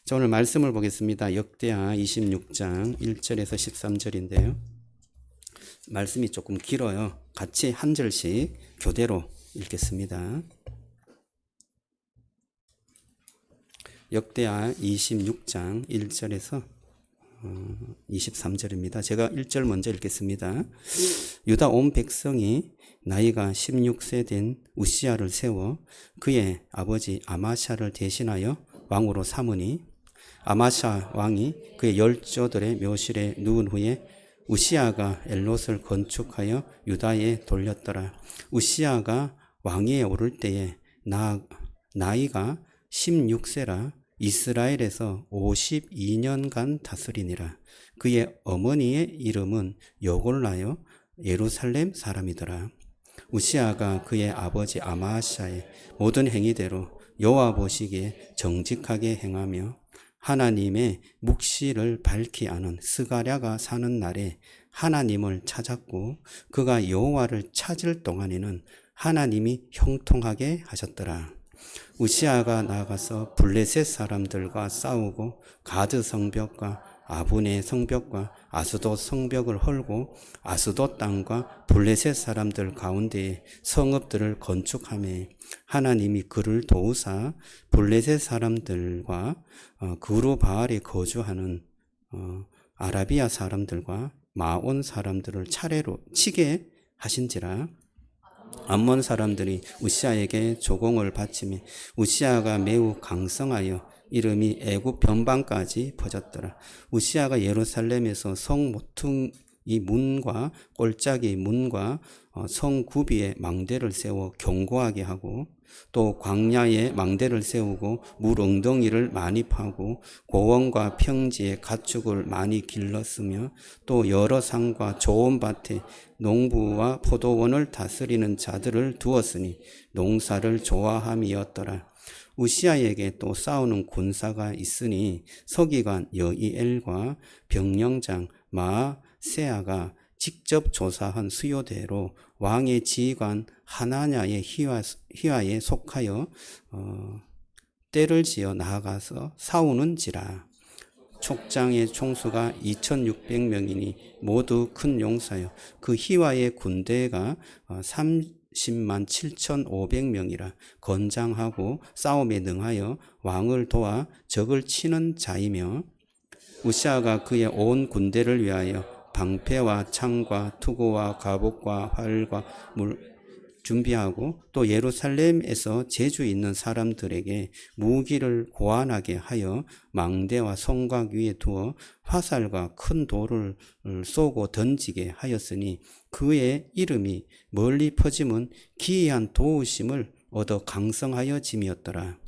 자, 오늘 말씀을 보겠습니다. 역대하 26장 1절에서 13절인데요. 말씀이 조금 길어요. 같이 한 절씩 교대로 읽겠습니다. 역대하 26장 1절에서 23절입니다. 제가 1절 먼저 읽겠습니다. 유다 온 백성이 나이가 16세 된 우시야를 세워 그의 아버지 아마샤를 대신하여 왕으로 삼으니 아마샤 왕이 그의 열조들의 묘실에 누운 후에 우시야가 엘롯을 건축하여 유다에 돌렸더라. 우시야가 왕위에 오를 때에 나이가 16세라 이스라엘에서 52년간 다스리니라. 그의 어머니의 이름은 여골라요 예루살렘 사람이더라. 우시야가 그의 아버지 아마샤의 모든 행위대로 여호와 보시기에 정직하게 행하며 하나님의 묵시를 밝히 아는 스가랴가 사는 날에 하나님을 찾았고 그가 여호와를 찾을 동안에는 하나님이 형통하게 하셨더라. 우시야가 나아가서 블레셋 사람들과 싸우고 가드 성벽과 아분의 성벽과 아스돗 성벽을 헐고 아스돗 땅과 블레셋 사람들 가운데에 성읍들을 건축하며 하나님이 그를 도우사 블레셋 사람들과 그루바알에 거주하는 아라비아 사람들과 마온 사람들을 차례로 치게 하신지라. 암몬 사람들이 우시야에게 조공을 바치며 우시야가 매우 강성하여 이름이 애굽 변방까지 퍼졌더라. 우시야가 예루살렘에서 성 모퉁이 문과 꼴짝이 문과 성 구비에 망대를 세워 견고하게 하고 또 광야에 망대를 세우고 물 엉덩이를 많이 파고 고원과 평지에 가축을 많이 길렀으며 또 여러 산과 좋은 밭에 농부와 포도원을 다스리는 자들을 두었으니 농사를 좋아함이었더라. 우시야에게 또 싸우는 군사가 있으니 서기관 여이엘과 병령장 마세아가 직접 조사한 수요대로 왕의 지휘관 하나냐의 희화에 속하여 때를 지어 나아가서 싸우는지라. 촉장의 총수가 2600명이니 모두 큰 용사요 그 희화의 군대가 30만 7500명이라 건장하고 싸움에 능하여 왕을 도와 적을 치는 자이며 우시야가 그의 온 군대를 위하여 방패와 창과 투구와 갑옷과 활과 물 준비하고 또 예루살렘에서 재주 있는 사람들에게 무기를 고안하게 하여 망대와 성곽 위에 두어 화살과 큰 돌을 쏘고 던지게 하였으니 그의 이름이 멀리 퍼짐은 기이한 도우심을 얻어 강성하여 짐이었더라.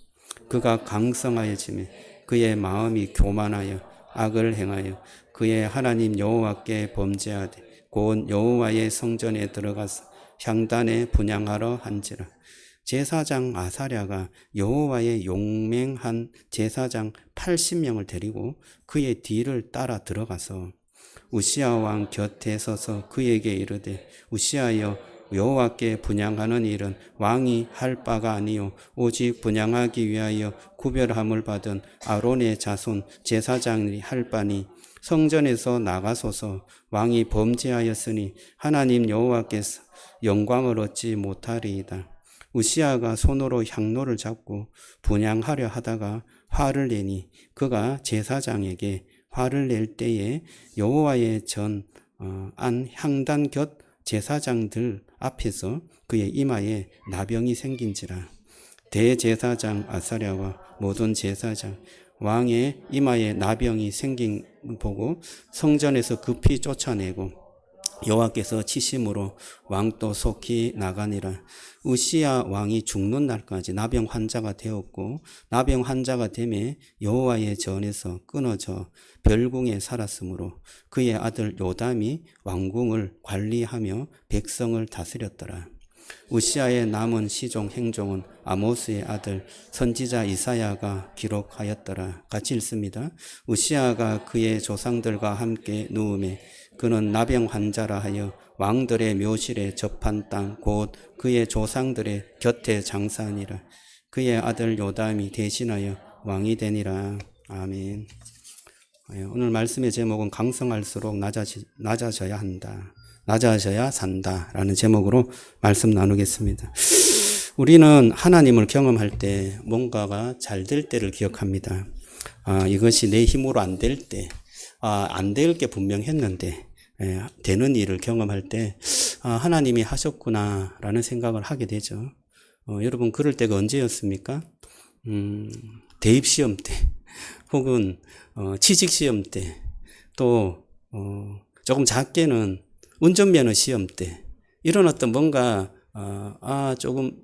그가 강성하여 짐에 그의 마음이 교만하여 악을 행하여 그의 하나님 여호와께 범죄하되 곧 여호와의 성전에 들어가서 향단에 분향하러 한지라. 제사장 아사랴가 여호와의 용맹한 제사장 80명을 데리고 그의 뒤를 따라 들어가서 우시야 왕 곁에 서서 그에게 이르되 우시야여 여호와께 분향하는 일은 왕이 할 바가 아니요 오직 분향하기 위하여 구별함을 받은 아론의 자손 제사장이 할 바니 성전에서 나가소서. 왕이 범죄하였으니 하나님 여호와께서 영광을 얻지 못하리이다. 우시야가 손으로 향로를 잡고 분향하려 하다가 화를 내니 그가 제사장에게 화를 낼 때에 여호와의 안 향단 곁 제사장들 앞에서 그의 이마에 나병이 생긴지라. 대제사장 아사랴와 모든 제사장 왕의 이마에 나병이 생긴 보고 성전에서 급히 쫓아내고 여호와께서 치심으로 왕도 속히 나가니라. 우시야 왕이 죽는 날까지 나병 환자가 되었고 나병 환자가 되매 여호와의 전에서 끊어져 별궁에 살았으므로 그의 아들 요담이 왕궁을 관리하며 백성을 다스렸더라. 우시야의 남은 시종 행종은 아모스의 아들 선지자 이사야가 기록하였더라. 같이 읽습니다. 우시야가 그의 조상들과 함께 누우매 그는 나병 환자라 하여 왕들의 묘실에 접한 땅 곧 그의 조상들의 곁에 장사하니라. 그의 아들 요담이 대신하여 왕이 되니라. 아멘. 오늘 말씀의 제목은 강성할수록 낮아져야 한다. 낮아져야 산다. 라는 제목으로 말씀 나누겠습니다. 우리는 하나님을 경험할 때 뭔가가 잘 될 때를 기억합니다. 이것이 내 힘으로 안 될 때, 안 될 게 분명했는데, 되는 일을 경험할 때, 하나님이 하셨구나, 라는 생각을 하게 되죠. 여러분, 그럴 때가 언제였습니까? 대입시험 때, 혹은, 취직시험 때, 또, 조금 작게는 운전면허 시험 때, 이런 어떤 뭔가, 조금,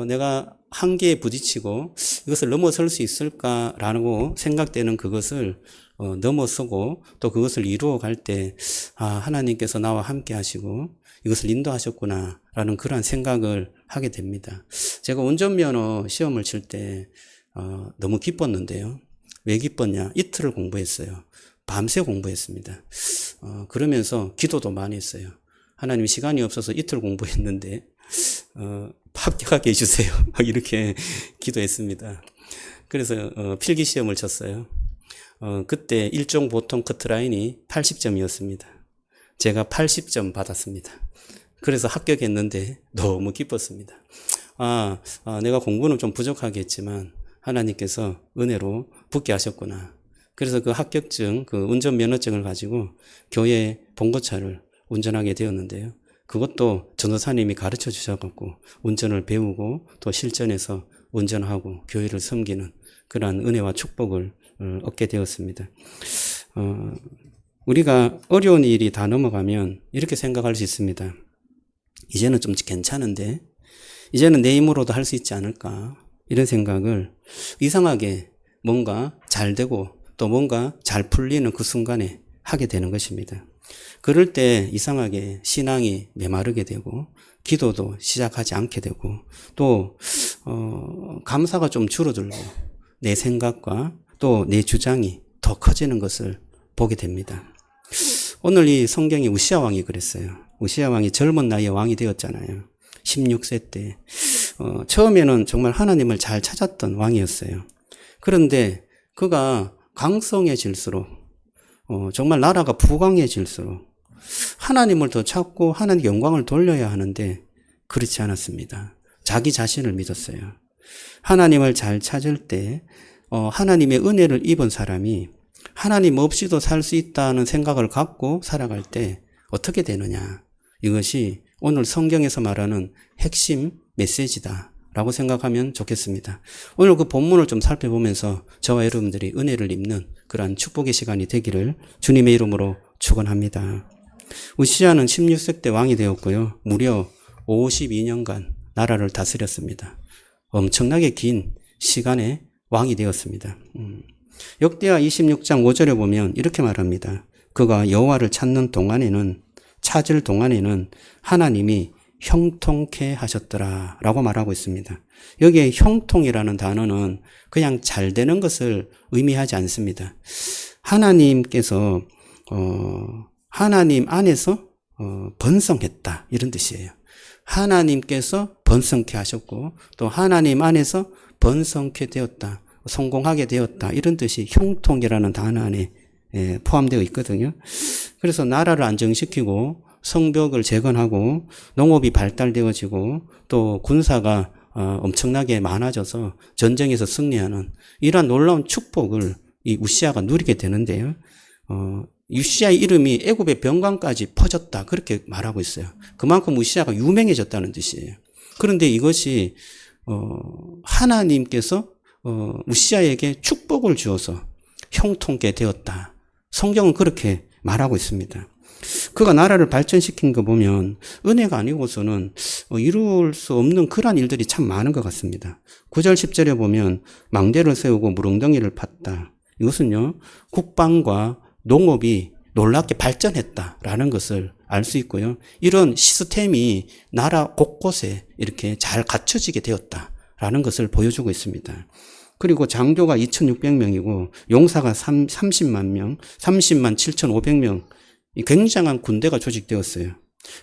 내가 한계에 부딪히고 이것을 넘어설 수 있을까라고 생각되는 그것을 넘어서고 또 그것을 이루어 갈 때, 하나님께서 나와 함께 하시고 이것을 인도하셨구나라는 그러한 생각을 하게 됩니다. 제가 운전면허 시험을 칠 때, 너무 기뻤는데요. 왜 기뻤냐? 이틀을 공부했어요. 밤새 공부했습니다. 그러면서 기도도 많이 했어요. 하나님 시간이 없어서 이틀 공부했는데, 합격하게 해주세요. 이렇게 기도했습니다. 그래서, 필기 시험을 쳤어요. 그때 일종 보통 커트라인이 80점이었습니다. 제가 80점 받았습니다. 그래서 합격했는데 너무 기뻤습니다. 내가 공부는 좀 부족하겠지만 하나님께서 은혜로 붙게 하셨구나. 그래서 그 합격증, 그 운전면허증을 가지고 교회 봉고차를 운전하게 되었는데요. 그것도 전도사님이 가르쳐 주셔갖고 운전을 배우고 또 실전에서 운전하고 교회를 섬기는 그러한 은혜와 축복을 얻게 되었습니다. 우리가 어려운 일이 다 넘어가면 이렇게 생각할 수 있습니다. 이제는 좀 괜찮은데, 이제는 내 힘으로도 할 수 있지 않을까, 이런 생각을 이상하게 뭔가 잘 되고 또 뭔가 잘 풀리는 그 순간에 하게 되는 것입니다. 그럴 때 이상하게 신앙이 메마르게 되고 기도도 시작하지 않게 되고 또 감사가 좀 줄어들고 내 생각과 또 내 주장이 더 커지는 것을 보게 됩니다. 오늘 이 성경이 우시아 왕이 그랬어요. 우시아 왕이 젊은 나이에 왕이 되었잖아요. 16세 때. 처음에는 정말 하나님을 잘 찾았던 왕이었어요. 그런데 그가 강성해질수록 정말 나라가 부강해질수록 하나님을 더 찾고 하나님께 영광을 돌려야 하는데 그렇지 않았습니다. 자기 자신을 믿었어요. 하나님을 잘 찾을 때 하나님의 은혜를 입은 사람이 하나님 없이도 살 수 있다는 생각을 갖고 살아갈 때 어떻게 되느냐. 이것이 오늘 성경에서 말하는 핵심 메시지다 라고 생각하면 좋겠습니다. 오늘 그 본문을 좀 살펴보면서 저와 여러분들이 은혜를 입는 그러한 축복의 시간이 되기를 주님의 이름으로 축원합니다. 우시아는 16세 때 왕이 되었고요. 무려 52년간 나라를 다스렸습니다. 엄청나게 긴 시간에 왕이 되었습니다. 역대하 26장 5절에 보면 이렇게 말합니다. 그가 여호와를 찾을 동안에는 하나님이 형통케 하셨더라 라고 말하고 있습니다. 여기에 형통이라는 단어는 그냥 잘 되는 것을 의미하지 않습니다. 하나님께서 하나님 안에서 번성했다 이런 뜻이에요. 하나님께서 번성케 하셨고 또 하나님 안에서 번성케 되었다, 성공하게 되었다 이런 뜻이 형통이라는 단어 안에 포함되어 있거든요. 그래서 나라를 안정시키고 성벽을 재건하고 농업이 발달되어지고 또 군사가 엄청나게 많아져서 전쟁에서 승리하는 이러한 놀라운 축복을 이 우시아가 누리게 되는데요. 우시아의 이름이 애굽의 변관까지 퍼졌다 그렇게 말하고 있어요. 그만큼 우시아가 유명해졌다는 뜻이에요. 그런데 이것이 하나님께서 우시아에게 축복을 주어서 형통케 되었다. 성경은 그렇게 말하고 있습니다. 그가 나라를 발전시킨 거 보면 은혜가 아니고서는 이룰 수 없는 그러한 일들이 참 많은 것 같습니다. 9절 10절에 보면 망대를 세우고 무릉덩이를 팠다. 이것은요 국방과 농업이 놀랍게 발전했다라는 것을 알 수 있고요. 이런 시스템이 나라 곳곳에 이렇게 잘 갖춰지게 되었다라는 것을 보여주고 있습니다. 그리고 장교가 2,600명이고 용사가 30만 명, 30만 7,500명 굉장한 군대가 조직되었어요.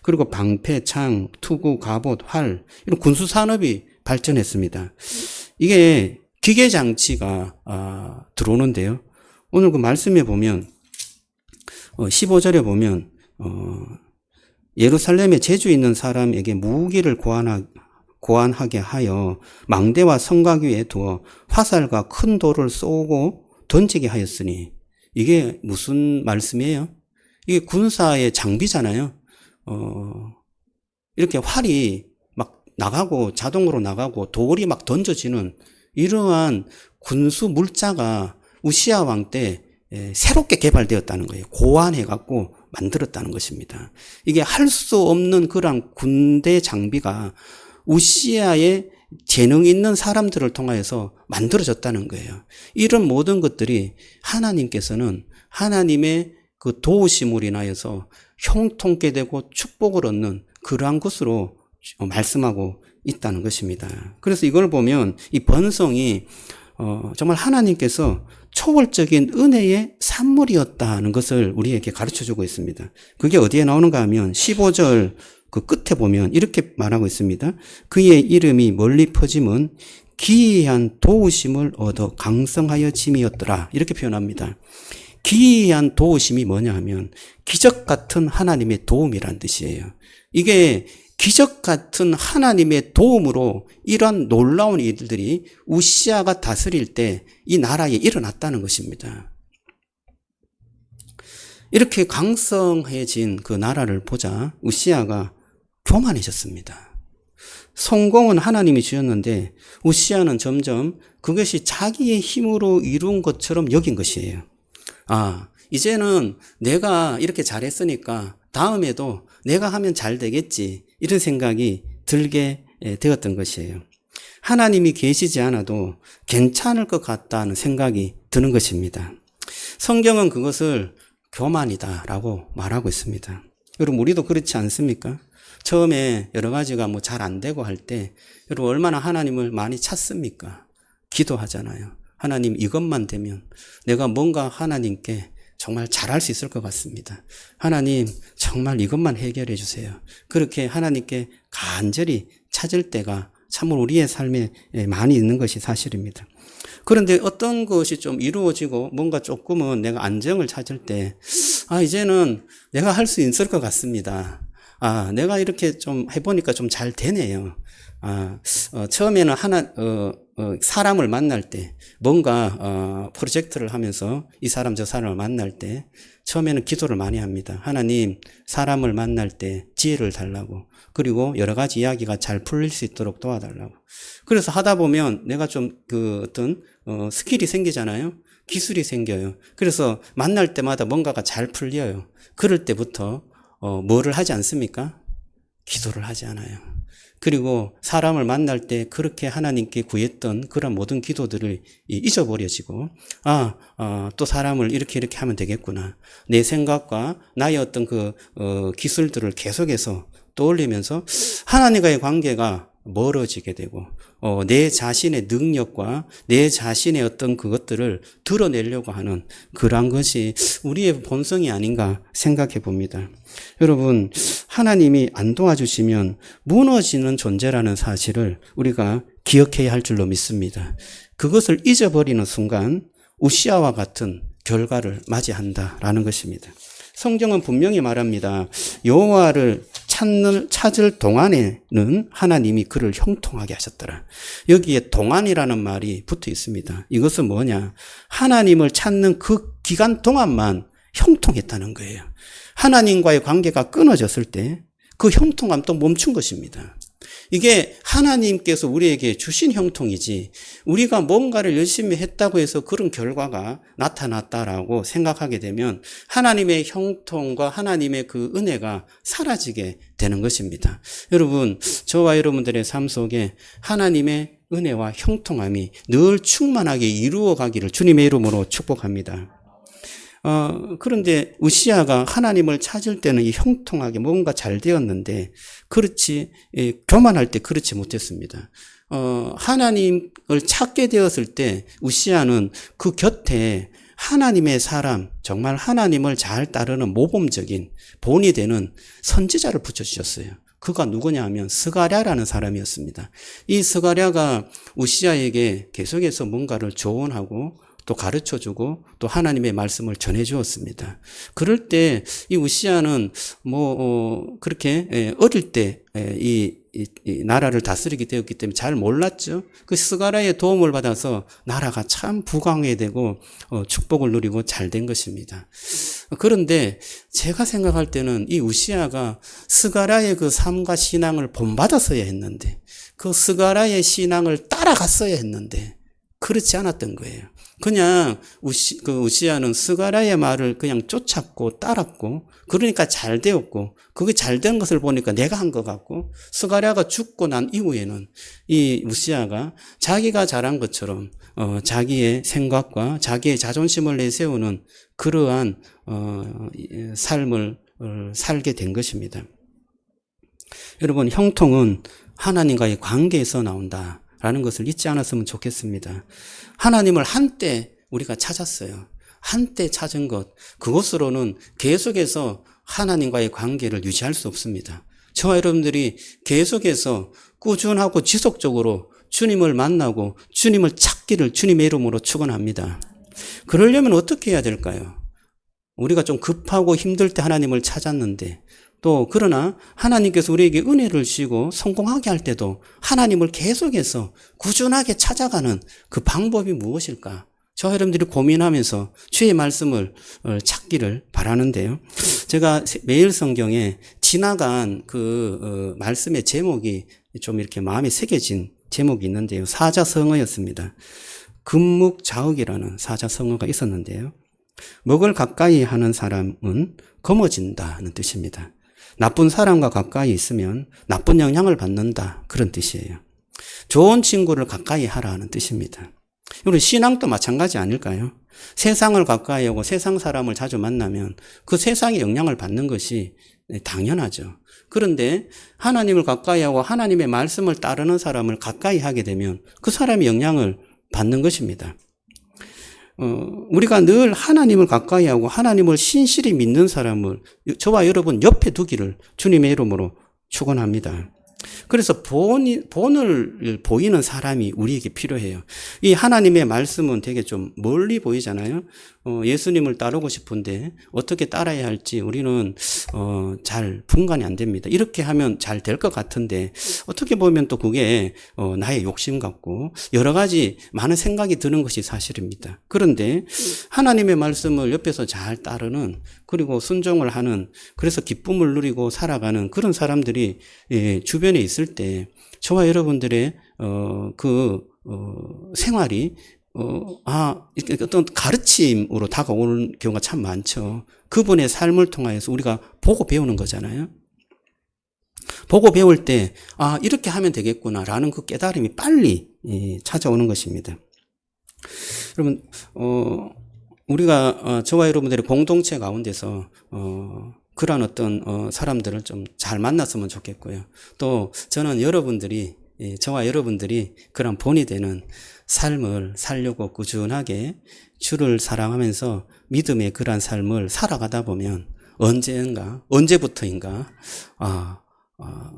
그리고 방패, 창, 투구, 갑옷, 활 이런 군수 산업이 발전했습니다. 이게 기계 장치가 들어오는데요. 오늘 그 말씀에 보면 15절에 보면 예루살렘에 재주 있는 사람에게 무기를 고안하게 하여 망대와 성곽 위에 두어 화살과 큰 돌을 쏘고 던지게 하였으니, 이게 무슨 말씀이에요? 이게 군사의 장비잖아요. 이렇게 활이 막 나가고 자동으로 나가고 돌이 막 던져지는 이러한 군수 물자가 우시야 왕 때 새롭게 개발되었다는 거예요. 고안해갖고 만들었다는 것입니다. 이게 할 수 없는 그런 군대 장비가 우시야의 재능 있는 사람들을 통하여서 만들어졌다는 거예요. 이런 모든 것들이 하나님께서는 하나님의 그 도우심으로 인하여서 형통케 되고 축복을 얻는 그러한 것으로 말씀하고 있다는 것입니다. 그래서 이걸 보면 이 번성이 정말 하나님께서 초월적인 은혜의 산물이었다는 것을 우리에게 가르쳐주고 있습니다. 그게 어디에 나오는가 하면 15절 그 끝에 보면 이렇게 말하고 있습니다. 그의 이름이 멀리 퍼짐은 기이한 도우심을 얻어 강성하여 짐이었더라. 이렇게 표현합니다. 기이한 도우심이 뭐냐 하면 기적 같은 하나님의 도움이란 뜻이에요. 이게 기적 같은 하나님의 도움으로 이러한 놀라운 일들이 우시야가 다스릴 때 이 나라에 일어났다는 것입니다. 이렇게 강성해진 그 나라를 보자 우시야가 교만해졌습니다. 성공은 하나님이 주셨는데 우시야는 점점 그것이 자기의 힘으로 이룬 것처럼 여긴 것이에요. 이제는 내가 이렇게 잘했으니까 다음에도 내가 하면 잘 되겠지, 이런 생각이 들게 되었던 것이에요. 하나님이 계시지 않아도 괜찮을 것 같다는 생각이 드는 것입니다. 성경은 그것을 교만이다라고 말하고 있습니다. 여러분, 우리도 그렇지 않습니까? 처음에 여러 가지가 뭐 잘 안 되고 할 때 여러분 얼마나 하나님을 많이 찾습니까? 기도하잖아요. 하나님, 이것만 되면 내가 뭔가 하나님께 정말 잘할 수 있을 것 같습니다. 하나님, 정말 이것만 해결해 주세요. 그렇게 하나님께 간절히 찾을 때가 참으로 우리의 삶에 많이 있는 것이 사실입니다. 그런데 어떤 것이 좀 이루어지고 뭔가 조금은 내가 안정을 찾을 때 이제는 내가 할 수 있을 것 같습니다. 내가 이렇게 좀 해보니까 좀 잘 되네요. 처음에는 사람을 만날 때, 뭔가, 프로젝트를 하면서 이 사람 저 사람을 만날 때, 처음에는 기도를 많이 합니다. 하나님, 사람을 만날 때 지혜를 달라고, 그리고 여러 가지 이야기가 잘 풀릴 수 있도록 도와달라고. 그래서 하다 보면 내가 좀 스킬이 생기잖아요. 기술이 생겨요. 그래서 만날 때마다 뭔가가 잘 풀려요. 그럴 때부터, 뭐를 하지 않습니까? 기도를 하지 않아요. 그리고 사람을 만날 때 그렇게 하나님께 구했던 그런 모든 기도들을 잊어버려지고, 또 사람을 이렇게 하면 되겠구나. 내 생각과 나의 어떤 기술들을 계속해서 떠올리면서 하나님과의 관계가 멀어지게 되고, 내 자신의 능력과 내 자신의 어떤 그것들을 드러내려고 하는 그러한 것이 우리의 본성이 아닌가 생각해 봅니다. 여러분, 하나님이 안 도와주시면 무너지는 존재라는 사실을 우리가 기억해야 할 줄로 믿습니다. 그것을 잊어버리는 순간 우시야와 같은 결과를 맞이한다라는 것입니다. 성경은 분명히 말합니다. 여호와를 찾을 동안에는 하나님이 그를 형통하게 하셨더라. 여기에 동안이라는 말이 붙어 있습니다. 이것은 뭐냐? 하나님을 찾는 그 기간 동안만 형통했다는 거예요. 하나님과의 관계가 끊어졌을 때 그 형통함 또 멈춘 것입니다. 이게 하나님께서 우리에게 주신 형통이지 우리가 뭔가를 열심히 했다고 해서 그런 결과가 나타났다라고 생각하게 되면 하나님의 형통과 하나님의 그 은혜가 사라지게 되는 것입니다. 여러분, 저와 여러분들의 삶 속에 하나님의 은혜와 형통함이 늘 충만하게 이루어가기를 주님의 이름으로 축복합니다. 그런데 우시야가 하나님을 찾을 때는 이 형통하게 뭔가 잘 되었는데 교만할 때 그렇지 못했습니다. 하나님을 찾게 되었을 때 우시야는 그 곁에 하나님의 사람, 정말 하나님을 잘 따르는 모범적인 본이 되는 선지자를 붙여주셨어요. 그가 누구냐 하면 스가랴라는 사람이었습니다. 이 스가랴가 우시야에게 계속해서 뭔가를 조언하고 또 가르쳐주고 또 하나님의 말씀을 전해주었습니다. 그럴 때 이 우시야는 그렇게 어릴 때 이 나라를 다스리게 되었기 때문에 잘 몰랐죠. 그 스가랴의 도움을 받아서 나라가 참 부강해되고 축복을 누리고 잘 된 것입니다. 그런데 제가 생각할 때는 이 우시야가 스가랴의 그 삶과 신앙을 본받았어야 했는데, 그 스가랴의 신앙을 따라갔어야 했는데 그렇지 않았던 거예요. 그냥 우시야는 스가랴의 말을 그냥 쫓았고 따랐고, 그러니까 잘 되었고, 그게 잘 된 것을 보니까 내가 한 것 같고, 스가랴가 죽고 난 이후에는 이 우시야가 자기가 잘한 것처럼 자기의 생각과 자기의 자존심을 내세우는 그러한 삶을 살게 된 것입니다. 여러분, 형통은 하나님과의 관계에서 나온다 라는 것을 잊지 않았으면 좋겠습니다. 하나님을 한때 우리가 찾았어요. 한때 찾은 것, 그것으로는 계속해서 하나님과의 관계를 유지할 수 없습니다. 저와 여러분들이 계속해서 꾸준하고 지속적으로 주님을 만나고 주님을 찾기를 주님의 이름으로 축원합니다. 그러려면 어떻게 해야 될까요? 우리가 좀 급하고 힘들 때 하나님을 찾았는데, 또 그러나 하나님께서 우리에게 은혜를 주시고 성공하게 할 때도 하나님을 계속해서 꾸준하게 찾아가는 그 방법이 무엇일까? 저와 여러분들이 고민하면서 주의 말씀을 찾기를 바라는데요. 제가 매일 성경에 지나간 그 말씀의 제목이 좀 이렇게 마음에 새겨진 제목이 있는데요. 사자성어였습니다. 금묵자흑이라는 사자성어가 있었는데요. 먹을 가까이 하는 사람은 검어진다는 뜻입니다. 나쁜 사람과 가까이 있으면 나쁜 영향을 받는다, 그런 뜻이에요. 좋은 친구를 가까이 하라는 뜻입니다. 우리 신앙도 마찬가지 아닐까요? 세상을 가까이 하고 세상 사람을 자주 만나면 그 세상의 영향을 받는 것이 당연하죠. 그런데 하나님을 가까이 하고 하나님의 말씀을 따르는 사람을 가까이 하게 되면 그 사람의 영향을 받는 것입니다. 우리가 늘 하나님을 가까이 하고 하나님을 신실히 믿는 사람을 저와 여러분 옆에 두기를 주님의 이름으로 축원합니다. 그래서 본을 보이는 사람이 우리에게 필요해요. 이 하나님의 말씀은 되게 좀 멀리 보이잖아요. 예수님을 따르고 싶은데 어떻게 따라야 할지 우리는 잘 분간이 안 됩니다. 이렇게 하면 잘 될 것 같은데 어떻게 보면 또 그게 나의 욕심 같고 여러 가지 많은 생각이 드는 것이 사실입니다. 그런데 하나님의 말씀을 옆에서 잘 따르는, 그리고 순종을 하는, 그래서 기쁨을 누리고 살아가는 그런 사람들이 주변에 있을 때 저와 여러분들의 생활이 이렇게 어떤 가르침으로 다가오는 경우가 참 많죠. 그분의 삶을 통해서 우리가 보고 배우는 거잖아요. 보고 배울 때 이렇게 하면 되겠구나라는 그 깨달음이 빨리 찾아오는 것입니다. 여러분, 우리가 저와 여러분들의 공동체 가운데서 그런 어떤 사람들을 좀 잘 만났으면 좋겠고요. 또 저는 저와 여러분들이 그런 본이 되는 삶을 살려고 꾸준하게 주를 사랑하면서 믿음의 그러한 삶을 살아가다 보면 언제부터인가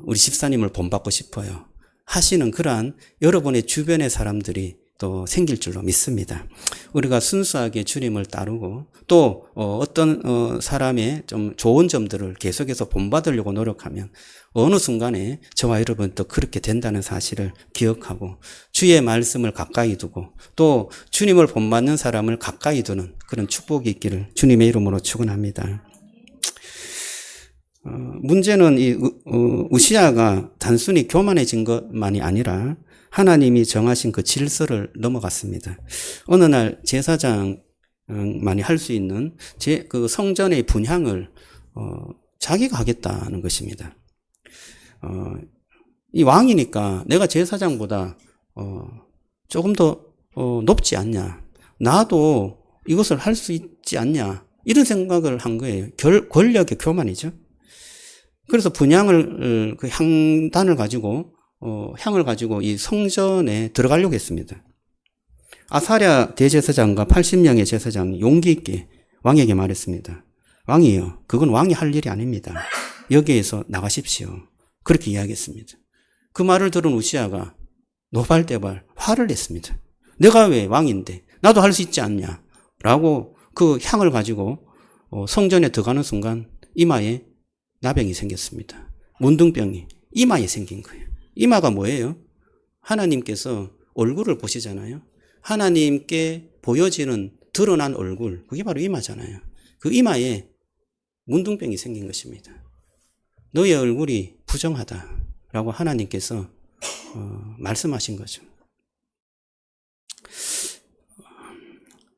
우리 집사님을 본받고 싶어요 하시는 그러한 여러분의 주변의 사람들이 또 생길 줄로 믿습니다. 우리가 순수하게 주님을 따르고 또 어떤 사람의 좀 좋은 점들을 계속해서 본받으려고 노력하면 어느 순간에 저와 여러분 또 그렇게 된다는 사실을 기억하고 주의 말씀을 가까이 두고 또 주님을 본받는 사람을 가까이 두는 그런 축복이 있기를 주님의 이름으로 축원합니다. 문제는 이 우시야가 단순히 교만해진 것만이 아니라 하나님이 정하신 그 질서를 넘어갔습니다. 어느 날 제사장만이 할 수 있는 그 성전의 분향을 자기가 하겠다는 것입니다. 이 왕이니까 내가 제사장보다 조금 더 높지 않냐, 나도 이것을 할 수 있지 않냐, 이런 생각을 한 거예요. 권력의 교만이죠. 그래서 분향을 그 향단을 가지고 향을 가지고 이 성전에 들어가려고 했습니다. 아사랴 대제사장과 80명의 제사장이 용기 있게 왕에게 말했습니다. 왕이요, 그건 왕이 할 일이 아닙니다. 여기에서 나가십시오. 그렇게 이야기했습니다. 그 말을 들은 우시야가 노발대발 화를 냈습니다. 내가 왜 왕인데 나도 할 수 있지 않냐? 라고 그 향을 가지고 성전에 들어가는 순간 이마에 나병이 생겼습니다. 문둥병이 이마에 생긴 거예요. 이마가 뭐예요? 하나님께서 얼굴을 보시잖아요. 하나님께 보여지는 드러난 얼굴, 그게 바로 이마잖아요. 그 이마에 문둥병이 생긴 것입니다. 너의 얼굴이 부정하다라고 하나님께서 말씀하신 거죠.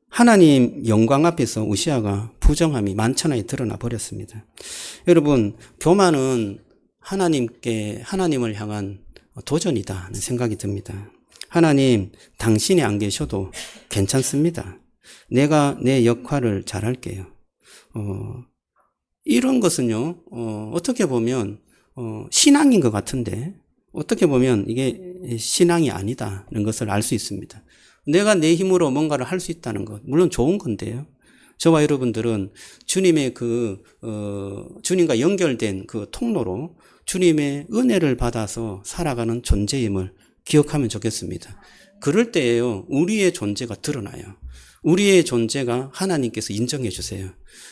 하나님 영광 앞에서 우시아가 부정함이 만천하에 드러나 버렸습니다. 여러분, 교만은 하나님을 향한 도전이다 하는 생각이 듭니다. 하나님, 당신이 안 계셔도 괜찮습니다. 내가 내 역할을 잘할게요. 이런 것은요, 어떻게 보면 신앙인 것 같은데 어떻게 보면 이게 신앙이 아니다는 것을 알 수 있습니다. 내가 내 힘으로 뭔가를 할 수 있다는 것, 물론 좋은 건데요. 저와 여러분들은 주님의 주님과 연결된 그 통로로 주님의 은혜를 받아서 살아가는 존재임을 기억하면 좋겠습니다. 그럴 때에요, 우리의 존재가 드러나요. 우리의 존재가 하나님께서 인정해 주세요.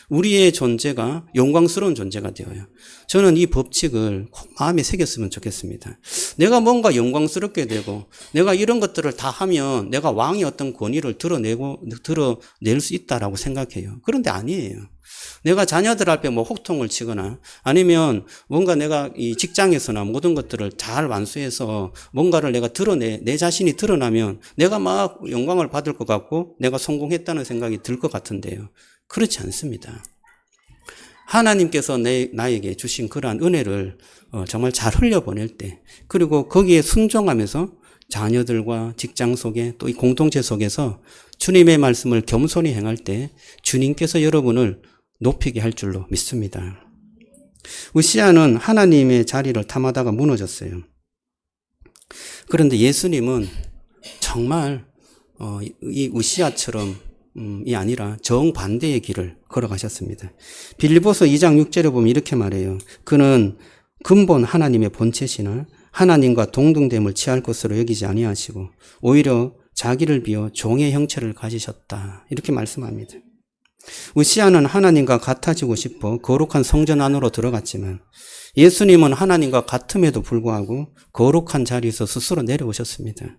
우리의 존재가 영광스러운 존재가 되어요. 저는 이 법칙을 꼭 마음에 새겼으면 좋겠습니다. 내가 뭔가 영광스럽게 되고 내가 이런 것들을 다 하면 내가 왕의 어떤 권위를 드러낼 수 있다라고 생각해요. 그런데 아니에요. 내가 자녀들 앞에 뭐 호통을 치거나 아니면 뭔가 내가 이 직장에서나 모든 것들을 잘 완수해서 뭔가를 내가 내 자신이 드러나면 내가 막 영광을 받을 것 같고 내가 성공했다는 생각이 들 것 같은데요. 그렇지 않습니다. 하나님께서 나에게 주신 그러한 은혜를 정말 잘 흘려보낼 때, 그리고 거기에 순종하면서 자녀들과 직장 속에 또 이 공동체 속에서 주님의 말씀을 겸손히 행할 때 주님께서 여러분을 높이게 할 줄로 믿습니다. 우시아는 하나님의 자리를 탐하다가 무너졌어요. 그런데 예수님은 정말 이 우시아처럼 이 아니라 정반대의 길을 걸어가셨습니다. 빌립보서 2장 6절에 보면 이렇게 말해요. 그는 근본 하나님의 본체시나 하나님과 동등됨을 취할 것으로 여기지 아니하시고 오히려 자기를 비워 종의 형체를 가지셨다. 이렇게 말씀합니다. 우시아는 하나님과 같아지고 싶어 거룩한 성전 안으로 들어갔지만 예수님은 하나님과 같음에도 불구하고 거룩한 자리에서 스스로 내려오셨습니다.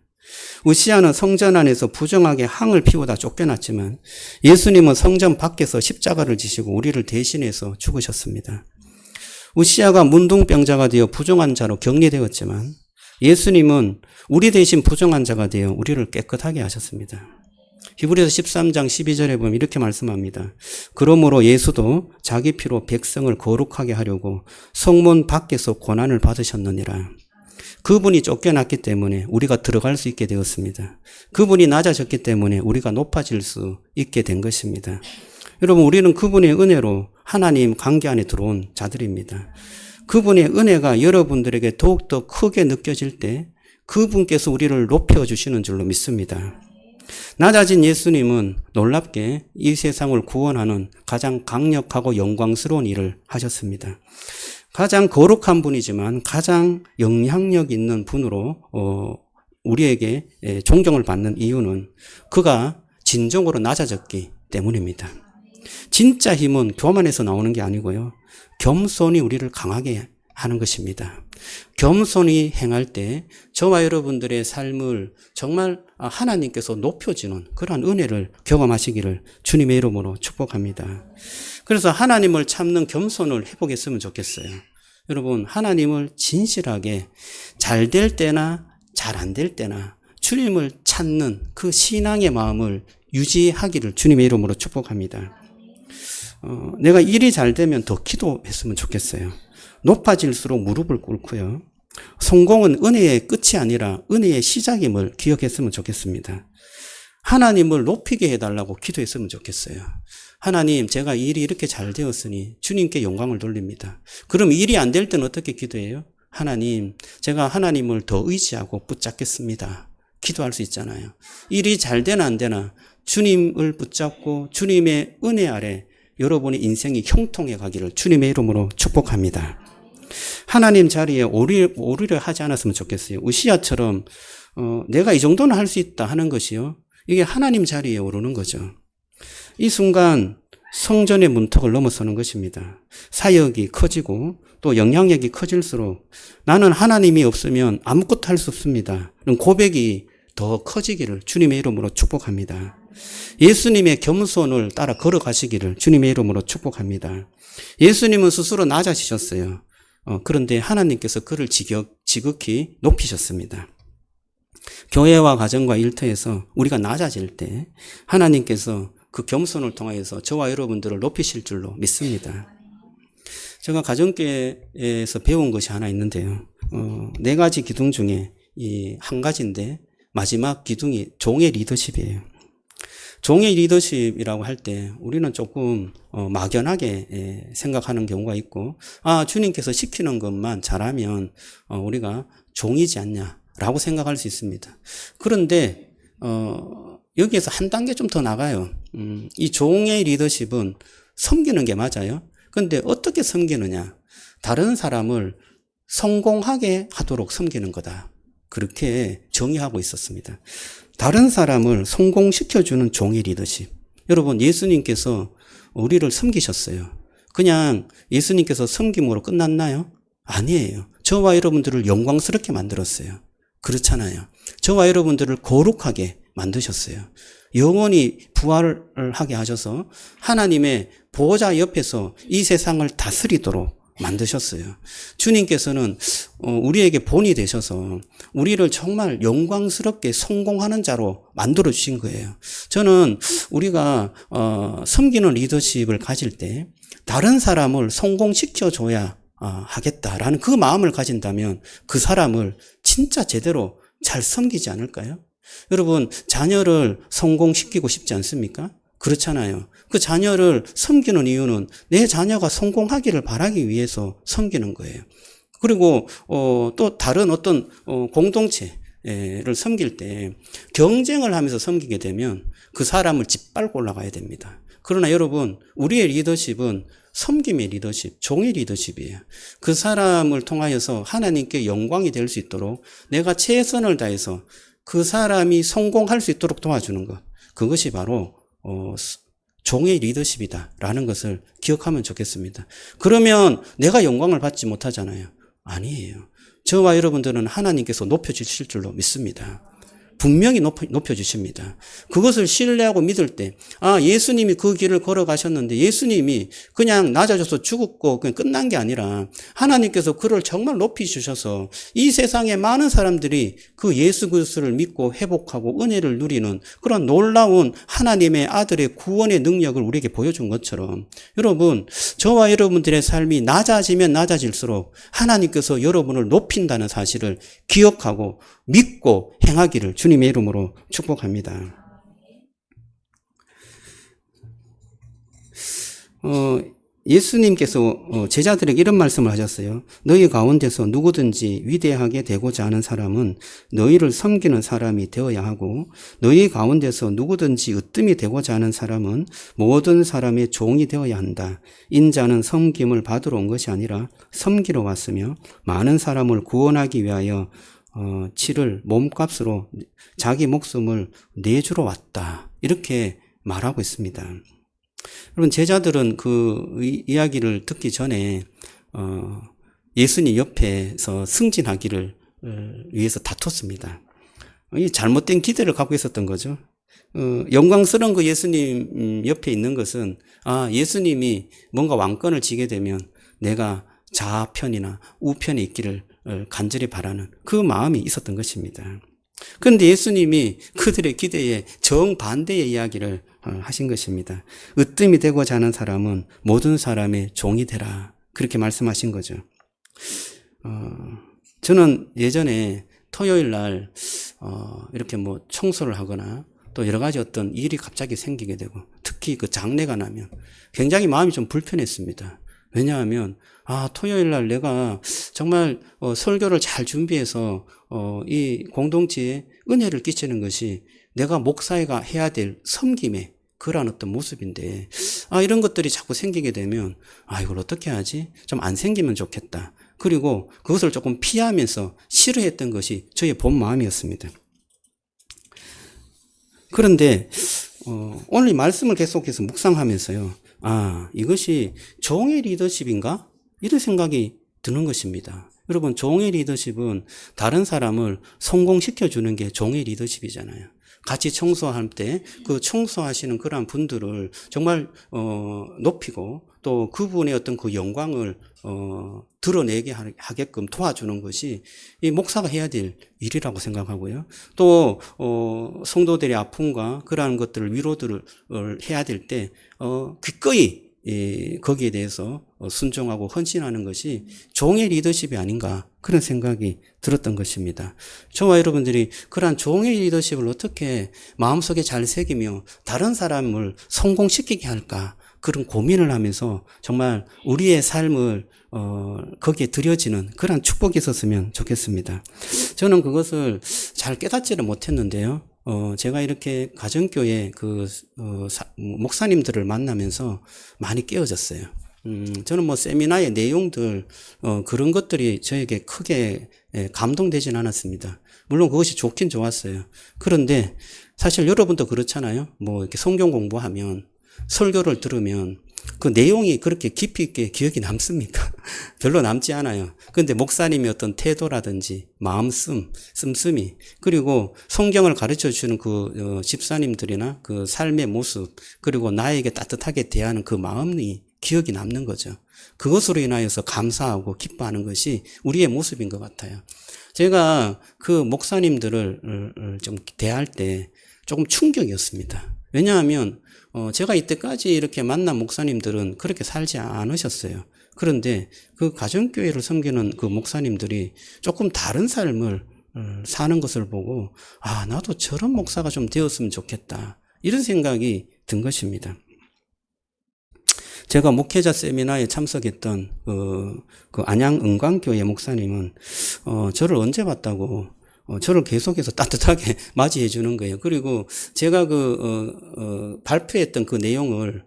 우시아는 성전 안에서 부정하게 항을 피우다 쫓겨났지만 예수님은 성전 밖에서 십자가를 지시고 우리를 대신해서 죽으셨습니다. 우시아가 문둥병자가 되어 부정한 자로 격리되었지만 예수님은 우리 대신 부정한 자가 되어 우리를 깨끗하게 하셨습니다. 히브리서 13장 12절에 보면 이렇게 말씀합니다. 그러므로 예수도 자기 피로 백성을 거룩하게 하려고 성문 밖에서 고난을 받으셨느니라. 그분이 쫓겨났기 때문에 우리가 들어갈 수 있게 되었습니다. 그분이 낮아졌기 때문에 우리가 높아질 수 있게 된 것입니다. 여러분, 우리는 그분의 은혜로 하나님 관계 안에 들어온 자들입니다. 그분의 은혜가 여러분들에게 더욱더 크게 느껴질 때 그분께서 우리를 높여주시는 줄로 믿습니다. 낮아진 예수님은 놀랍게 이 세상을 구원하는 가장 강력하고 영광스러운 일을 하셨습니다. 가장 거룩한 분이지만 가장 영향력 있는 분으로 우리에게 존경을 받는 이유는 그가 진정으로 낮아졌기 때문입니다. 진짜 힘은 교만에서 나오는 게 아니고요. 겸손이 우리를 강하게 하는 것입니다. 겸손히 행할 때 저와 여러분들의 삶을 정말 하나님께서 높여주는 그러한 은혜를 경험하시기를 주님의 이름으로 축복합니다. 그래서 하나님을 참는 겸손을 해보겠으면 좋겠어요. 여러분, 하나님을 진실하게 잘 될 때나 잘 안 될 때나 주님을 찾는 그 신앙의 마음을 유지하기를 주님의 이름으로 축복합니다. 내가 일이 잘 되면 더 기도했으면 좋겠어요. 높아질수록 무릎을 꿇고요. 성공은 은혜의 끝이 아니라 은혜의 시작임을 기억했으면 좋겠습니다. 하나님을 높이게 해달라고 기도했으면 좋겠어요. 하나님, 제가 일이 이렇게 잘 되었으니 주님께 영광을 돌립니다. 그럼 일이 안 될 때는 어떻게 기도해요? 하나님, 제가 하나님을 더 의지하고 붙잡겠습니다. 기도할 수 있잖아요. 일이 잘 되나 안 되나 주님을 붙잡고 주님의 은혜 아래 여러분의 인생이 형통해 가기를 주님의 이름으로 축복합니다. 하나님 자리에 오리를 하지 않았으면 좋겠어요. 우시아처럼 내가 이 정도는 할 수 있다 하는 것이요. 이게 하나님 자리에 오르는 거죠. 이 순간 성전의 문턱을 넘어서는 것입니다. 사역이 커지고 또 영향력이 커질수록 나는 하나님이 없으면 아무것도 할 수 없습니다. 이런 고백이 더 커지기를 주님의 이름으로 축복합니다. 예수님의 겸손을 따라 걸어가시기를 주님의 이름으로 축복합니다. 예수님은 스스로 낮아지셨어요. 그런데 하나님께서 그를 지극히 높이셨습니다. 교회와 가정과 일터에서 우리가 낮아질 때 하나님께서 그 겸손을 통하여서 저와 여러분들을 높이실 줄로 믿습니다. 제가 가정교회에서 배운 것이 하나 있는데요. 네 가지 기둥 중에 이 한 가지인데 마지막 기둥이 종의 리더십이에요. 종의 리더십이라고 할 때 우리는 조금 막연하게 생각하는 경우가 있고, 주님께서 시키는 것만 잘하면 우리가 종이지 않냐라고 생각할 수 있습니다. 그런데 여기에서 한 단계 좀 더 나가요. 이 종의 리더십은 섬기는 게 맞아요. 그런데 어떻게 섬기느냐? 다른 사람을 성공하게 하도록 섬기는 거다. 그렇게 정의하고 있었습니다. 다른 사람을 성공시켜주는 종의 리더십. 여러분, 예수님께서 우리를 섬기셨어요. 그냥 예수님께서 섬김으로 끝났나요? 아니에요. 저와 여러분들을 영광스럽게 만들었어요. 그렇잖아요. 저와 여러분들을 거룩하게 만드셨어요. 영원히 부활을 하게 하셔서 하나님의 보호자 옆에서 이 세상을 다스리도록 만드셨어요. 주님께서는 우리에게 본이 되셔서 우리를 정말 영광스럽게 성공하는 자로 만들어 주신 거예요. 저는 우리가 섬기는 리더십을 가질 때 다른 사람을 성공시켜 줘야 하겠다라는 그 마음을 가진다면 그 사람을 진짜 제대로 잘 섬기지 않을까요? 여러분, 자녀를 성공시키고 싶지 않습니까? 그렇잖아요. 그 자녀를 섬기는 이유는 내 자녀가 성공하기를 바라기 위해서 섬기는 거예요. 그리고 또 다른 어떤 공동체를 섬길 때 경쟁을 하면서 섬기게 되면 그 사람을 짓밟고 올라가야 됩니다. 그러나 여러분, 우리의 리더십은 섬김의 리더십, 종의 리더십이에요. 그 사람을 통하여서 하나님께 영광이 될 수 있도록 내가 최선을 다해서 그 사람이 성공할 수 있도록 도와주는 것. 그것이 바로 종의 리더십이다라는 것을 기억하면 좋겠습니다. 그러면 내가 영광을 받지 못하잖아요. 아니에요. 저와 여러분들은 하나님께서 높여주실 줄로 믿습니다. 분명히 높여주십니다. 그것을 신뢰하고 믿을 때, 예수님이 그 길을 걸어가셨는데 예수님이 그냥 낮아져서 죽었고 그냥 끝난 게 아니라 하나님께서 그를 정말 높이주셔서 이 세상에 많은 사람들이 그 예수 그리스도를 믿고 회복하고 은혜를 누리는 그런 놀라운 하나님의 아들의 구원의 능력을 우리에게 보여준 것처럼 여러분, 저와 여러분들의 삶이 낮아지면 낮아질수록 하나님께서 여러분을 높인다는 사실을 기억하고 믿고 행하기를 주님의 이름으로 축복합니다. 예수님께서 제자들에게 이런 말씀을 하셨어요. 너희 가운데서 누구든지 위대하게 되고자 하는 사람은 너희를 섬기는 사람이 되어야 하고 너희 가운데서 누구든지 으뜸이 되고자 하는 사람은 모든 사람의 종이 되어야 한다. 인자는 섬김을 받으러 온 것이 아니라 섬기러 왔으며 많은 사람을 구원하기 위하여 치를 몸값으로 자기 목숨을 내주러 왔다. 이렇게 말하고 있습니다. 여러분, 제자들은 그 이야기를 듣기 전에 예수님 옆에서 승진하기를 위해서 다퉜습니다. 이 잘못된 기대를 갖고 있었던 거죠. 영광스러운 그 예수님 옆에 있는 것은 예수님이 뭔가 왕권을 지게 되면 내가 좌편이나 우편에 있기를 간절히 바라는 그 마음이 있었던 것입니다. 그런데 예수님이 그들의 기대에 정반대의 이야기를 하신 것입니다. 으뜸이 되고자 하는 사람은 모든 사람의 종이 되라. 그렇게 말씀하신 거죠. 저는 예전에 토요일 날 이렇게 청소를 하거나 또 여러 가지 어떤 일이 갑자기 생기게 되고 특히 그 장례가 나면 굉장히 마음이 좀 불편했습니다. 왜냐하면 토요일 날 내가 정말 설교를 잘 준비해서 이 공동체에 은혜를 끼치는 것이 내가 목사가 해야 될 섬김의 그러한 어떤 모습인데 이런 것들이 자꾸 생기게 되면 이걸 어떻게 하지? 좀 안 생기면 좋겠다. 그리고 그것을 조금 피하면서 싫어했던 것이 저의 본 마음이었습니다. 그런데 오늘 이 말씀을 계속해서 묵상하면서요. 아, 이것이 종의 리더십인가? 이런 생각이 드는 것입니다. 여러분, 종의 리더십은 다른 사람을 성공시켜 주는 게 종의 리더십이잖아요. 같이 청소할 때 그 청소하시는 그러한 분들을 정말 높이고 또 그분의 어떤 그 영광을 드러내게 하게끔 도와주는 것이 이 목사가 해야 될 일이라고 생각하고요. 또 성도들의 아픔과 그러한 것들을 위로들을 해야 될 때 기꺼이 거기에 대해서 순종하고 헌신하는 것이 종의 리더십이 아닌가 그런 생각이 들었던 것입니다. 저와 여러분들이 그러한 종의 리더십을 어떻게 마음속에 잘 새기며 다른 사람을 성공시키게 할까 그런 고민을 하면서 정말 우리의 삶을 거기에 들여지는 그런 축복이 있었으면 좋겠습니다. 저는 그것을 잘 깨닫지를 못했는데요. 제가 이렇게 가정교회 목사님들을 만나면서 많이 깨어졌어요. 저는 뭐 세미나의 내용들, 그런 것들이 저에게 크게 감동되진 않았습니다. 물론 그것이 좋긴 좋았어요. 그런데 사실 여러분도 그렇잖아요. 뭐 이렇게 성경 공부하면, 설교를 들으면 그 내용이 그렇게 깊이 있게 기억이 남습니까? 별로 남지 않아요. 그런데 목사님의 어떤 태도라든지 씀씀이 그리고 성경을 가르쳐 주는 그 집사님들이나 그 삶의 모습 그리고 나에게 따뜻하게 대하는 그 마음이 기억이 남는 거죠. 그것으로 인하여서 감사하고 기뻐하는 것이 우리의 모습인 것 같아요. 제가 그 목사님들을 좀 대할 때 조금 충격이었습니다. 왜냐하면 제가 이때까지 이렇게 만난 목사님들은 그렇게 살지 않으셨어요. 그런데 그 가정교회를 섬기는 그 목사님들이 조금 다른 삶을 사는 것을 보고 아, 나도 저런 목사가 좀 되었으면 좋겠다. 이런 생각이 든 것입니다. 제가 목회자 세미나에 참석했던 그 안양 은광교회 목사님은 저를 언제 봤다고 저를 계속해서 따뜻하게 맞이해 주는 거예요. 그리고 제가 발표했던 그 내용을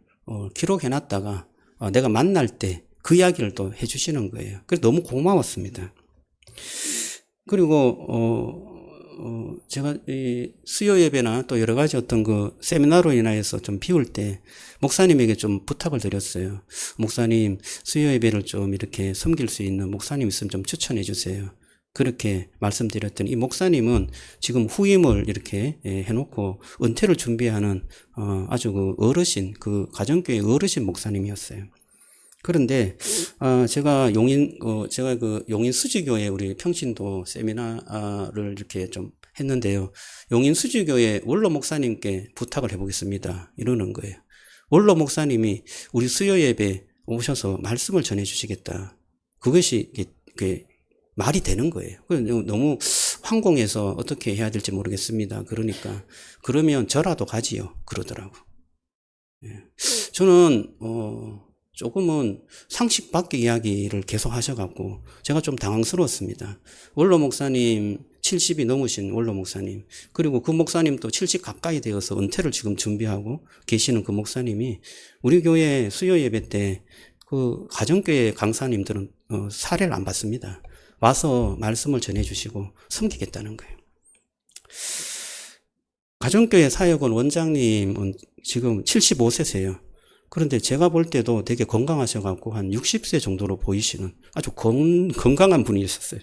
기록해 놨다가 내가 만날 때 그 이야기를 또 해 주시는 거예요. 그래서 너무 고마웠습니다. 그리고 제가 이 수요 예배나 또 여러 가지 어떤 그 세미나로 인하여서 좀 비울 때 목사님에게 좀 부탁을 드렸어요. 목사님, 수요 예배를 좀 이렇게 섬길 수 있는 목사님 있으면 좀 추천해 주세요. 그렇게 말씀드렸더니 이 목사님은 지금 후임을 이렇게 해놓고 은퇴를 준비하는 아주 그 어르신, 그 가정교회 어르신 목사님이었어요. 그런데 제가 그 용인 수지교회 우리 평신도 세미나를 이렇게 좀 했는데요. 용인 수지교회 원로 목사님께 부탁을 해보겠습니다. 이러는 거예요. 원로 목사님이 우리 수요 예배 오셔서 말씀을 전해 주시겠다. 그것이 말이 되는 거예요. 너무 황공해서 어떻게 해야 될지 모르겠습니다. 그러니까 그러면 저라도 가지요. 그러더라고. 저는 조금은 상식 밖의 이야기를 계속 하셔갖고 제가 좀 당황스러웠습니다. 원로 목사님 70이 넘으신 원로 목사님 그리고 그 목사님도 70 가까이 되어서 은퇴를 지금 준비하고 계시는 그 목사님이 우리 교회 수요 예배 때 그 가정교회 강사님들은 사례를 안 받습니다. 와서 말씀을 전해주시고 섬기겠다는 거예요. 가정교회 사역원 원장님은 지금 75세세요. 그런데 제가 볼 때도 되게 건강하셔갖고 한 60세 정도로 보이시는 아주 건강한 분이셨어요.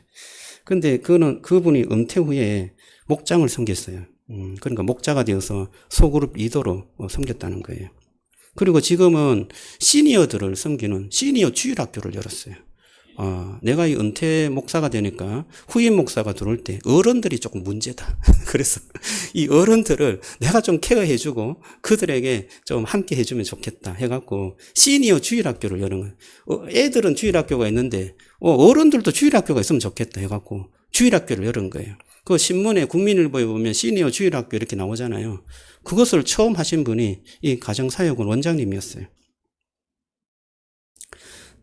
근데 그분이 은퇴 후에 목장을 섬겼어요. 그러니까 목자가 되어서 소그룹 리더로 섬겼다는 거예요. 그리고 지금은 시니어들을 섬기는 시니어 주일학교를 열었어요. 내가 이 은퇴 목사가 되니까 후임 목사가 들어올 때 어른들이 조금 문제다. 그래서 이 어른들을 내가 좀 케어해주고 그들에게 좀 함께 해주면 좋겠다 해갖고 시니어 주일학교를 여는 거예요. 애들은 주일학교가 있는데 어른들도 주일학교가 있으면 좋겠다 해갖고 주일학교를 열은 거예요. 그 신문에 국민일보에 보면 시니어 주일학교 이렇게 나오잖아요. 그것을 처음 하신 분이 이 가정사역원 원장님이었어요.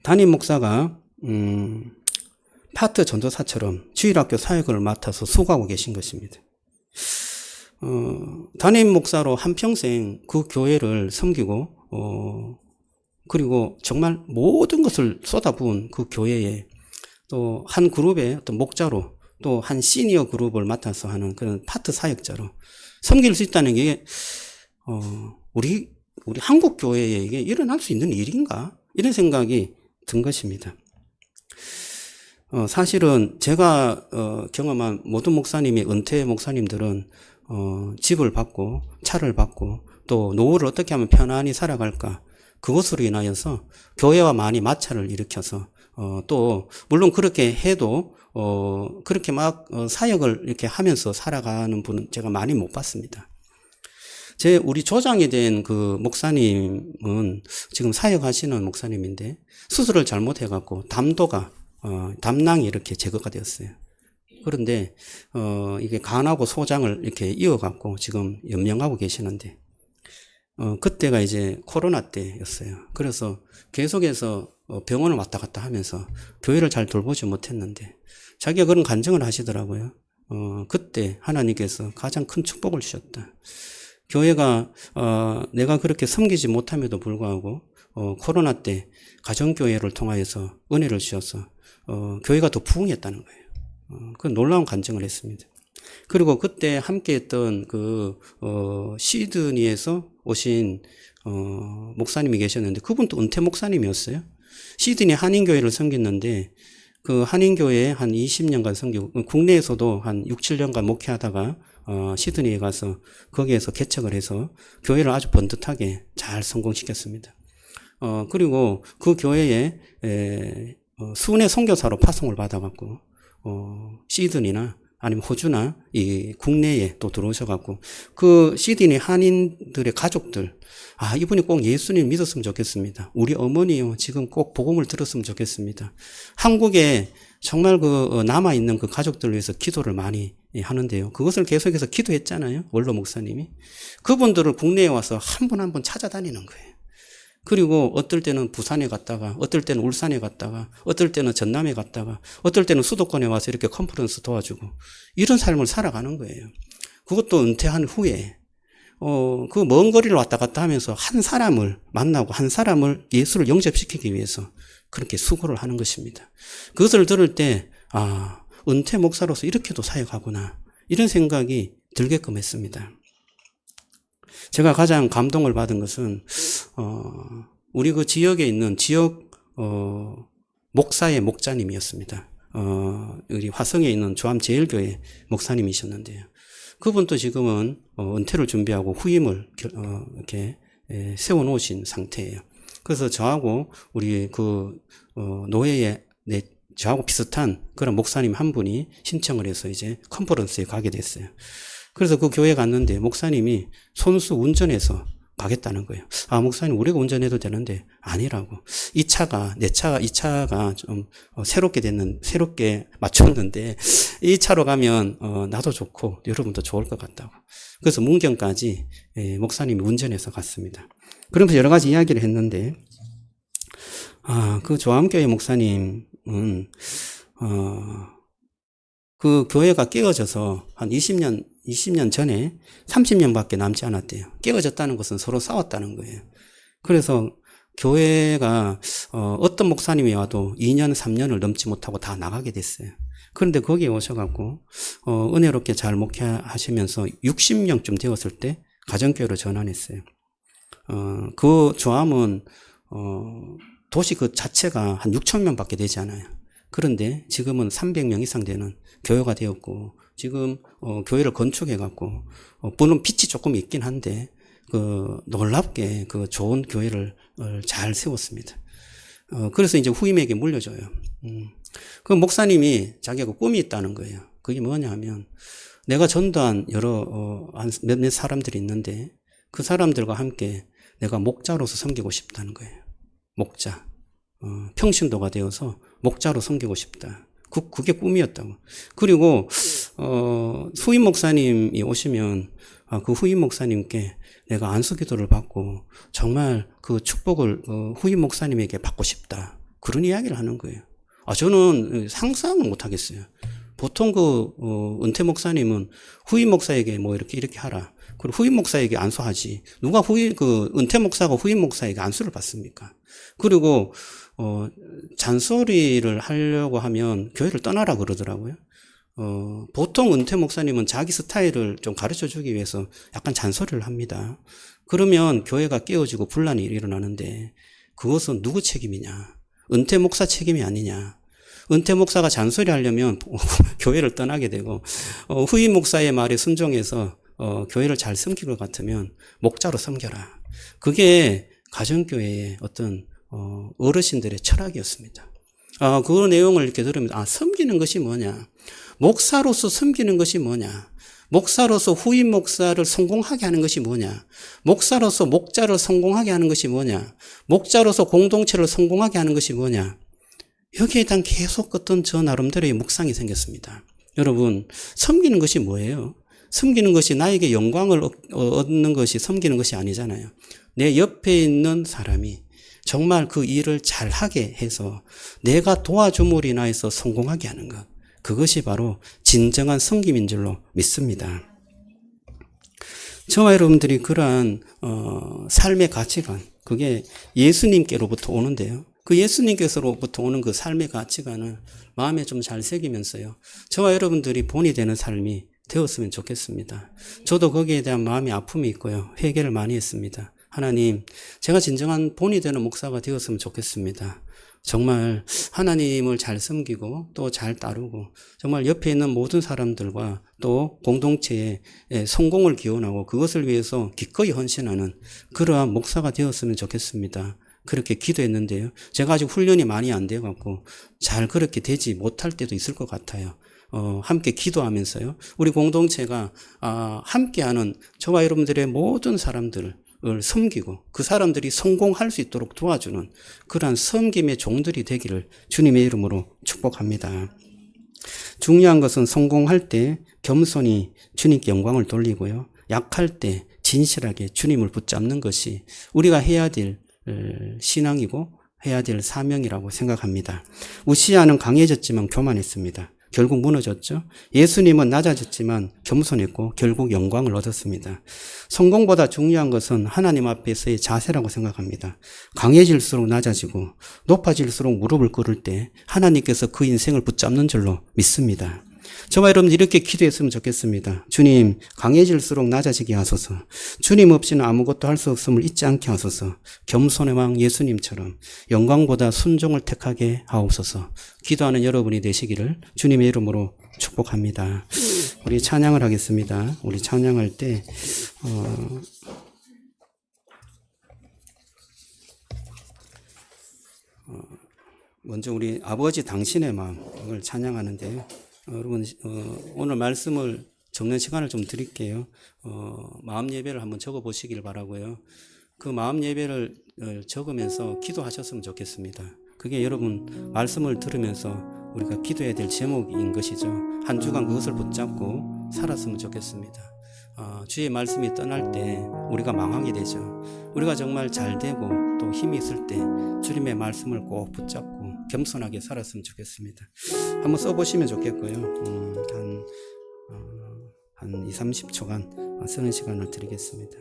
담임 목사가 파트 전도사처럼 주일학교 사역을 맡아서 수고하고 계신 것입니다. 담임 목사로 한평생 그 교회를 섬기고 그리고 정말 모든 것을 쏟아부은 그 교회에 또 한 그룹의 어떤 목자로 또 한 시니어 그룹을 맡아서 하는 그런 파트 사역자로 섬길 수 있다는 게, 우리 한국 교회에 이게 일어날 수 있는 일인가? 이런 생각이 든 것입니다. 사실은 제가 경험한 모든 목사님이 은퇴 목사님들은 집을 받고 차를 받고 또 노후를 어떻게 하면 편안히 살아갈까, 그것으로 인하여서 교회와 많이 마찰을 일으켜서 또 물론 그렇게 해도 그렇게 막 사역을 이렇게 하면서 살아가는 분은 제가 많이 못 봤습니다. 우리 조장이 된 그 목사님은 지금 사역하시는 목사님인데 수술을 잘못해갖고 담낭이 이렇게 제거가 되었어요. 그런데 이게 간하고 소장을 이렇게 이어갖고 지금 염려하고 계시는데 그때가 이제 코로나 때였어요. 그래서 계속해서 병원을 왔다 갔다 하면서 교회를 잘 돌보지 못했는데 자기가 그런 간증을 하시더라고요. 그때 하나님께서 가장 큰 축복을 주셨다. 교회가 내가 그렇게 섬기지 못함에도 불구하고 코로나 때 가정교회를 통하여서 은혜를 주셔서 교회가 더 부흥했다는 거예요. 그 놀라운 간증을 했습니다. 그리고 그때 함께 했던 시드니에서 오신 목사님이 계셨는데 그분도 은퇴 목사님이었어요. 시드니 한인교회를 섬겼는데 그 한인교회에 한 20년간 섬기고 국내에서도 한 6, 7년간 목회하다가 시드니에 가서 거기에서 개척을 해서 교회를 아주 번듯하게 잘 성공시켰습니다. 그리고 그 교회에 순회 선교사로 파송을 받아갖고 시드니나 아니면 호주나 이 국내에 또 들어오셔갖고 그 시드니 한인들의 가족들, 이분이 꼭 예수님 믿었으면 좋겠습니다. 우리 어머니요 지금 꼭 복음을 들었으면 좋겠습니다. 한국에 정말 남아있는 그 가족들을 위해서 기도를 많이 하는데요. 그것을 계속해서 기도했잖아요. 원로 목사님이. 그분들을 국내에 와서 한 분 한 분 찾아다니는 거예요. 그리고 어떨 때는 부산에 갔다가 어떨 때는 울산에 갔다가 어떨 때는 전남에 갔다가 어떨 때는 수도권에 와서 이렇게 컨퍼런스 도와주고 이런 삶을 살아가는 거예요. 그것도 은퇴한 후에 그 먼 거리를 왔다 갔다 하면서 한 사람을 만나고 한 사람을 예수를 영접시키기 위해서 그렇게 수고를 하는 것입니다. 그것을 들을 때 은퇴 목사로서 이렇게도 사역하구나 이런 생각이 들게끔 했습니다. 제가 가장 감동을 받은 것은 우리 그 지역에 있는 지역 목사의 목자님이었습니다. 우리 화성에 있는 조암제일교회 목사님이셨는데요. 그분도 지금은 은퇴를 준비하고 후임을 이렇게 세워놓으신 상태예요. 그래서 저하고 우리 노회에 저하고 비슷한 그런 목사님 한 분이 신청을 해서 이제 컨퍼런스에 가게 됐어요. 그래서 그 교회 갔는데 목사님이 손수 운전해서 가겠다는 거예요. 목사님 우리가 운전해도 되는데 아니라고. 이 차가 좀 새롭게 맞췄는데 이 차로 가면 나도 좋고 여러분도 좋을 것 같다고. 그래서 문경까지 목사님이 운전해서 갔습니다. 그러면서 여러 가지 이야기를 했는데 그 조암교회 목사님은 그 교회가 깨어져서 한 20년 전에 30년밖에 남지 않았대요. 깨어졌다는 것은 서로 싸웠다는 거예요. 그래서 교회가 어떤 목사님이 와도 2년, 3년을 넘지 못하고 다 나가게 됐어요. 그런데 거기에 오셔갖고 은혜롭게 잘 목회하시면서 60명쯤 되었을 때 가정교회로 전환했어요. 그 조암은 도시 그 자체가 한 6천 명밖에 되지 않아요. 그런데 지금은 300명 이상 되는 교회가 되었고 지금 교회를 건축해갖고 물론 빛이 조금 있긴 한데 놀랍게 좋은 교회를 잘 세웠습니다. 그래서 이제 후임에게 물려줘요. 그 목사님이 자기가 꿈이 있다는 거예요. 그게 뭐냐 하면 내가 전도한 몇몇 사람들이 있는데 그 사람들과 함께 내가 목자로서 섬기고 싶다는 거예요. 목자. 평신도가 되어서 목자로 섬기고 싶다. 그게 꿈이었다고. 그리고 후임 목사님이 오시면 그 후임 목사님께 내가 안수 기도를 받고 정말 그 축복을 후임 목사님에게 받고 싶다. 그런 이야기를 하는 거예요. 저는 상상을 못 하겠어요. 보통 은퇴 목사님은 후임 목사에게 뭐 이렇게 하라. 그리고 후임 목사에게 안수하지. 누가 은퇴 목사가 후임 목사에게 안수를 받습니까? 그리고 잔소리를 하려고 하면 교회를 떠나라 그러더라고요. 보통 은퇴 목사님은 자기 스타일을 좀 가르쳐 주기 위해서 약간 잔소리를 합니다. 그러면 교회가 깨어지고 분란이 일어나는데 그것은 누구 책임이냐? 은퇴 목사 책임이 아니냐? 은퇴 목사가 잔소리 하려면 교회를 떠나게 되고 후임 목사의 말에 순종해서 교회를 잘 섬길 것 같으면 목자로 섬겨라. 그게 가정교회의 어떤 어르신들의 철학이었습니다. 그 내용을 이렇게 들으면 섬기는 것이 뭐냐? 목사로서 섬기는 것이 뭐냐? 목사로서 후임 목사를 성공하게 하는 것이 뭐냐? 목사로서 목자를 성공하게 하는 것이 뭐냐? 목자로서 공동체를 성공하게 하는 것이 뭐냐? 여기에 대한 계속 어떤 저 나름대로의 묵상이 생겼습니다. 여러분, 섬기는 것이 뭐예요? 섬기는 것이 나에게 영광을 얻는 것이 섬기는 것이 아니잖아요. 내 옆에 있는 사람이 정말 그 일을 잘하게 해서 내가 도와줌으로 인하여서 성공하게 하는 것. 그것이 바로 진정한 섬김인 줄로 믿습니다. 저와 여러분들이 그러한 삶의 가치관, 그게 예수님께로부터 오는데요. 그 예수님께서로부터 오는 그 삶의 가치관을 마음에 좀 잘 새기면서요. 저와 여러분들이 본이 되는 삶이 되었으면 좋겠습니다. 저도 거기에 대한 마음의 아픔이 있고요. 회개를 많이 했습니다. 하나님, 제가 진정한 본이 되는 목사가 되었으면 좋겠습니다. 정말 하나님을 잘 섬기고 또 잘 따르고 정말 옆에 있는 모든 사람들과 또 공동체의 성공을 기원하고 그것을 위해서 기꺼이 헌신하는 그러한 목사가 되었으면 좋겠습니다. 그렇게 기도했는데요. 제가 아직 훈련이 많이 안 돼갖고 잘 그렇게 되지 못할 때도 있을 것 같아요. 함께 기도하면서요. 우리 공동체가 함께하는 저와 여러분들의 모든 사람들을 섬기고 그 사람들이 성공할 수 있도록 도와주는 그러한 섬김의 종들이 되기를 주님의 이름으로 축복합니다. 중요한 것은 성공할 때 겸손히 주님께 영광을 돌리고요. 약할 때 진실하게 주님을 붙잡는 것이 우리가 해야 될 신앙이고 해야 될 사명이라고 생각합니다. 우시아는 강해졌지만 교만했습니다. 결국 무너졌죠. 예수님은 낮아졌지만 겸손했고 결국 영광을 얻었습니다. 성공보다 중요한 것은 하나님 앞에서의 자세라고 생각합니다. 강해질수록 낮아지고 높아질수록 무릎을 꿇을 때 하나님께서 그 인생을 붙잡는 줄로 믿습니다. 저와 여러분 이렇게 기도했으면 좋겠습니다. 주님, 강해질수록 낮아지게 하소서. 주님 없이는 아무것도 할 수 없음을 잊지 않게 하소서. 겸손의 왕 예수님처럼 영광보다 순종을 택하게 하옵소서. 기도하는 여러분이 되시기를 주님의 이름으로 축복합니다. 우리 찬양을 하겠습니다. 우리 찬양할 때 먼저 우리 아버지 당신의 마음을 찬양하는데요. 여러분 오늘 말씀을 적는 시간을 좀 드릴게요. 마음 예배를 한번 적어 보시길 바라고요. 그 마음 예배를 적으면서 기도하셨으면 좋겠습니다. 그게 여러분 말씀을 들으면서 우리가 기도해야 될 제목인 것이죠. 한 주간 그것을 붙잡고 살았으면 좋겠습니다. 주의 말씀이 떠날 때 우리가 망하게 되죠. 우리가 정말 잘 되고 또 힘이 있을 때 주님의 말씀을 꼭 붙잡고 겸손하게 살았으면 좋겠습니다. 한번 써보시면 좋겠고요. 한 2, 30초간 쓰는 시간을 드리겠습니다.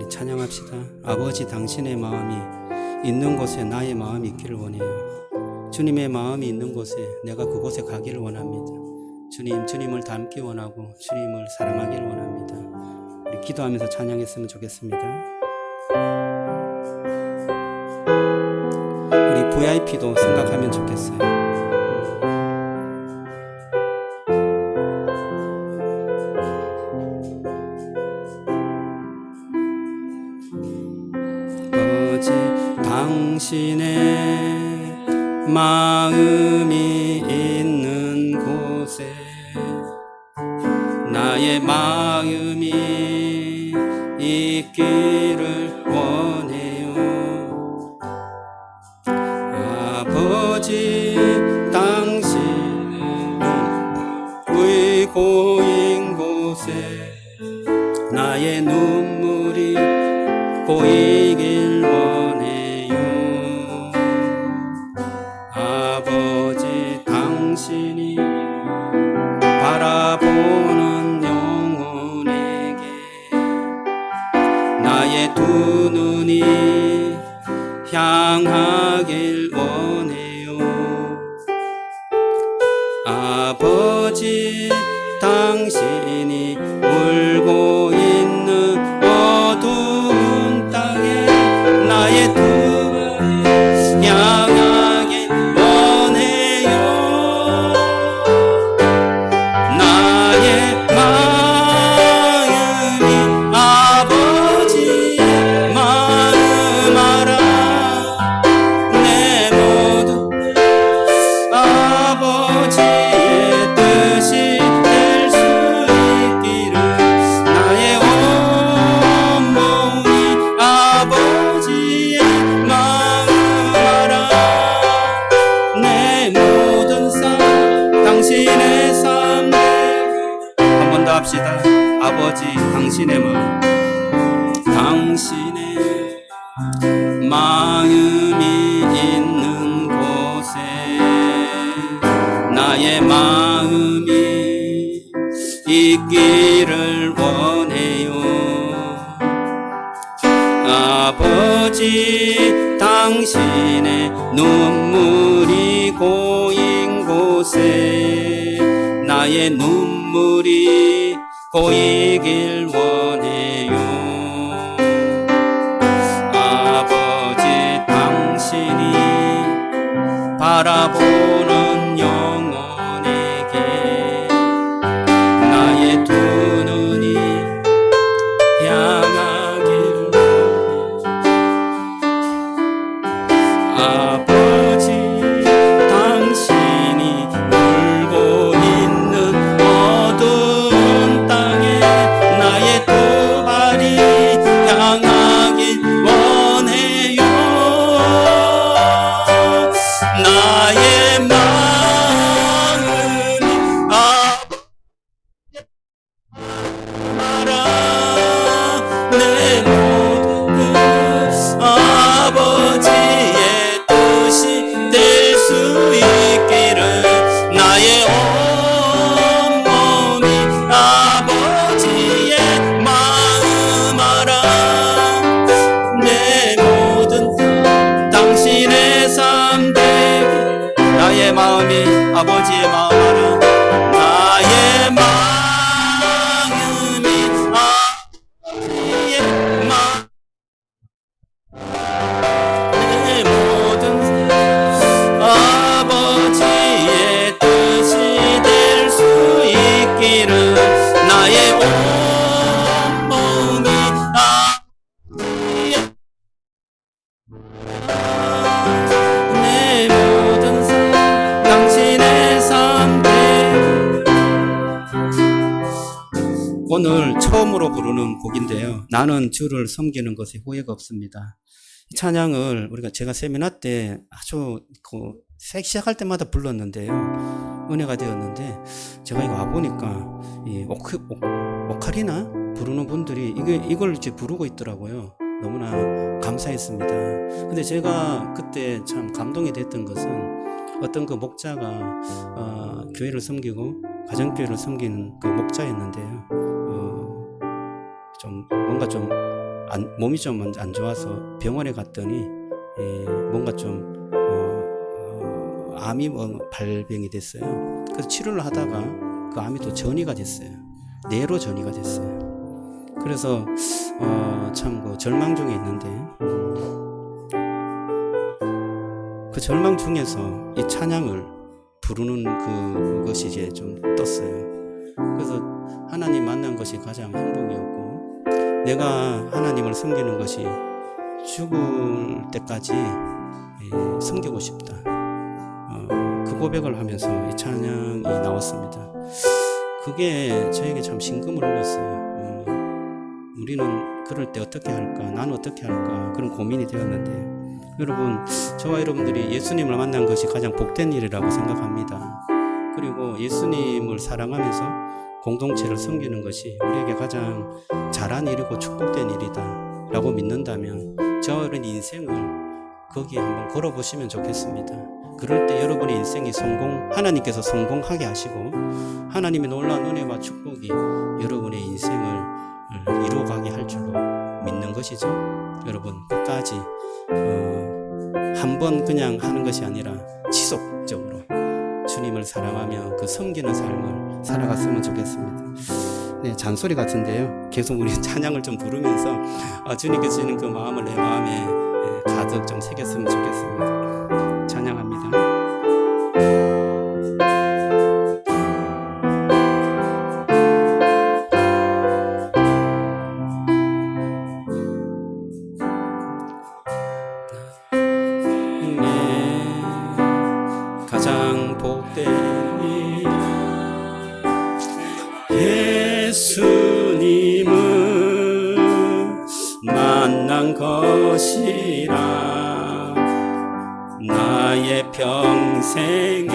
찬양합시다. 아버지 당신의 마음이 있는 곳에 나의 마음이 있기를 원해요. 주님의 마음이 있는 곳에 내가 그곳에 가기를 원합니다. 주님을 닮기 원하고 주님을 사랑하기를 원합니다. 우리 기도하면서 찬양했으면 좋겠습니다. 우리 VIP도 생각하면 좋겠어요. 당신의 마음이 있는 곳에 나의 마음이 있기를 원해요. 아버지 고이길 원해요. 아버지 당신이 바라보는 영혼에게 나의 두 눈이 향하길 원해요. 아버지 당신이 울고 있는 어두운 땅에 나의 두 눈이 향하길 원해요. 나의 마음이 아버지의 마음 알아. 내 모든 아버지의 뜻이 될 수 있기를. 나의 온몸이 아버지의 마음 알아. 내 모든 삶 당신의 삶. 한 번 더 합시다. 아버지 당신의 마음, 당신의 마음이 있는 곳에 나의 마음이 있기를 원해요. 아버지 당신의 눈물이 고인 곳에 나의 눈물이 고이길 원해요. 아버지 당신이 바라보는 영혼에게 나의 두 눈이 향하길 원해요. 아버지 당신이 울고 있는 어두운 땅에 나의 두 발이 향하길 원해요. 나의 마음이 알아. 내 모든 아버지의 뜻이 될 수 있기를. 나의 온몸이 아버지의 마음 알아. 내 모든 당신의 삶 되게. 나의 마음이 아버지의 마음 알아. 나의 마음이 아버지의 마음. 내 모든 아버지의 뜻이 될 수 있기를. 나의 온몸이 아버지의 내 모든 삶 당신의 삶 되게. 오늘 처음으로 부르는 곡인데요. 나는 주를 섬기는 것에 후회가 없습니다. 이 찬양을 제가 세미나 때 아주 시작할 때마다 불렀는데요. 은혜가 되었는데, 제가 이거 와보니까 이 오카리나 부르는 분들이 이걸 이제 부르고 있더라고요. 너무나 감사했습니다. 근데 제가 그때 참 감동이 됐던 것은 어떤 그 목자가 교회를 섬기고 가정교회를 섬기는 그 목자였는데요. 좀 뭔가 좀 몸이 좀 안 좋아서 병원에 갔더니 뭔가 좀 암이 발병이 됐어요. 그래서 치료를 하다가 그 암이 또 전이가 됐어요. 뇌로 전이가 됐어요. 그래서 참 그 절망 중에 있는데 그 절망 중에서 이 찬양을 부르는 그것이 이제 좀 떴어요. 그래서 하나님 만난 것이 가장 행복이었고, 내가 하나님을 섬기는 것이 죽을 때까지 섬기고 싶다. 그 고백을 하면서 이 찬양이 나왔습니다. 그게 저에게 참 심금을 울렸어요. 우리는 그럴 때 어떻게 할까? 나는 어떻게 할까? 그런 고민이 되었는데, 여러분, 저와 여러분들이 예수님을 만난 것이 가장 복된 일이라고 생각합니다. 그리고 예수님을 사랑하면서 공동체를 섬기는 것이 우리에게 가장 잘한 일이고 축복된 일이다 라고 믿는다면 저런 인생을 거기에 한번 걸어보시면 좋겠습니다. 그럴 때 여러분의 인생이 하나님께서 성공하게 하시고 하나님의 놀라운 은혜와 축복이 여러분의 인생을 이루어가게 할 줄로 믿는 것이죠. 여러분 끝까지 한번 그냥 하는 것이 아니라 지속적으로 주님을 사랑하며 그 섬기는 삶을 살아갔으면 좋겠습니다. 네, 잔소리 같은데요. 계속 우리 찬양을 좀 부르면서 주님께 주시는 그 마음을 내 마음에 가득 좀 새겼으면 좋겠습니다. 찬양합니다. 가장 복된 일 예수님을 만난 것이라 나의 평생에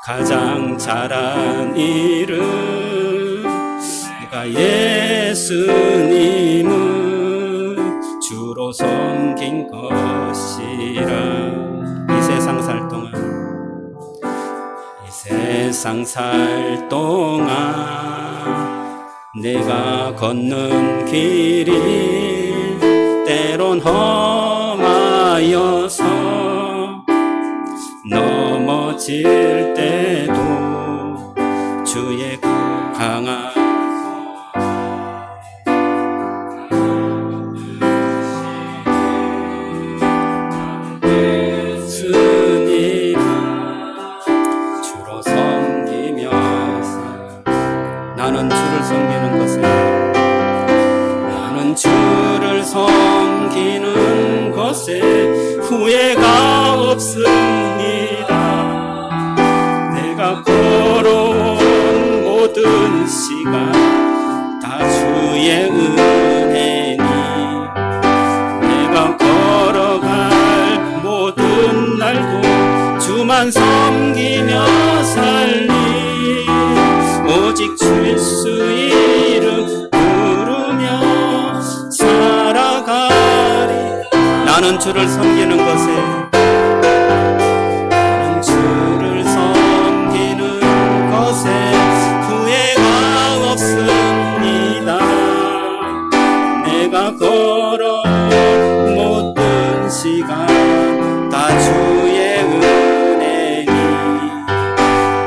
가장 잘한 일은 내가 예수님을 주로 섬긴 것이라. 이 세상 살 동안 내가 걷는 길이 때론 험하여서 넘어질 때도 주의 강한 주를 섬기는 것에 후회가 없습니다. 내가 걸어온 모든 시간 다 주의 은혜니 내가 걸어갈 모든 날도 주만 섬기며 살리 오직 주 예수 이름 부르며 살아가리. 나는 주를 섬기는 것에 후회가 없습니다. 내가 걸어 모든 시간 다 주의 은혜니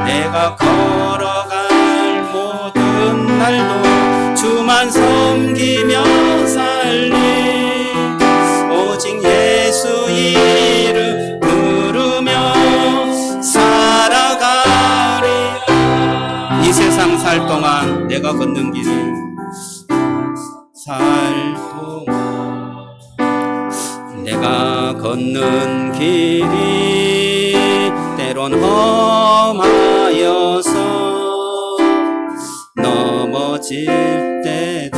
내가 걸어갈 모든 날도 주만 섬기며 살리 오직 예수 이름 부르며 살아가리. 이 세상 살 동안 내가 걷는 길이 내가 걷는 길이 때론 험하여서 넘어질 때도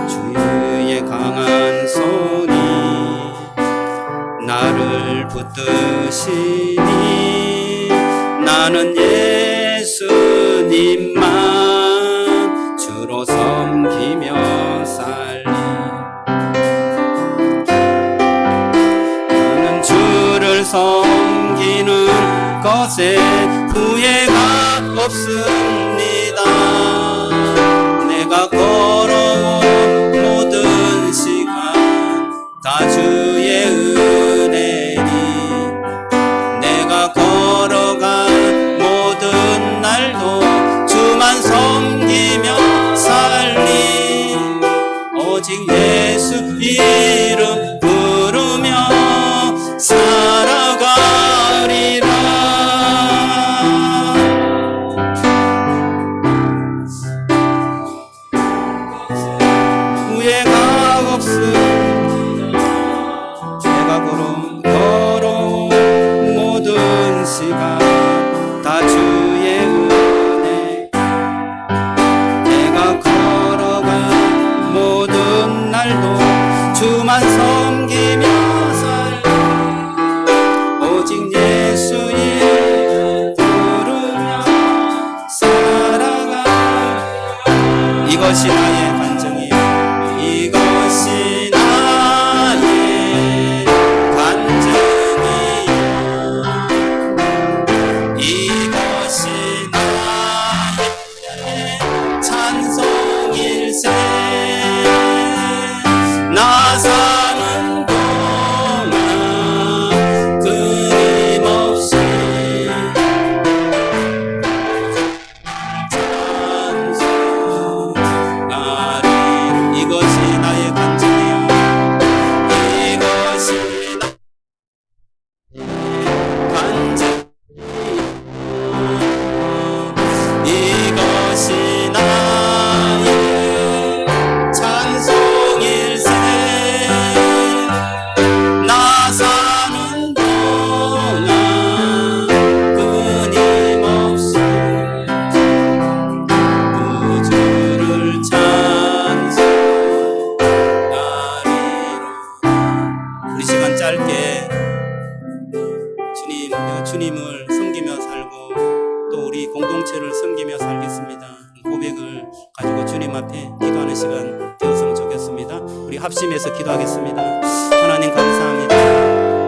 주의 강한 손이 나를 붙드시니 나는 예수님만 주로 섬기며 살리. 나는 주를 섬기는 것에 후회가 없습니다. 내가 걸어온 모든 시간 다 주의 은혜니 내가 걸어간 모든 날도 주만 섬기며 살리 오직 예수 이름 부르며 살아가리라. 기도하는 시간 되었으면 좋겠습니다. 우리 합심해서 기도하겠습니다. 하나님 감사합니다.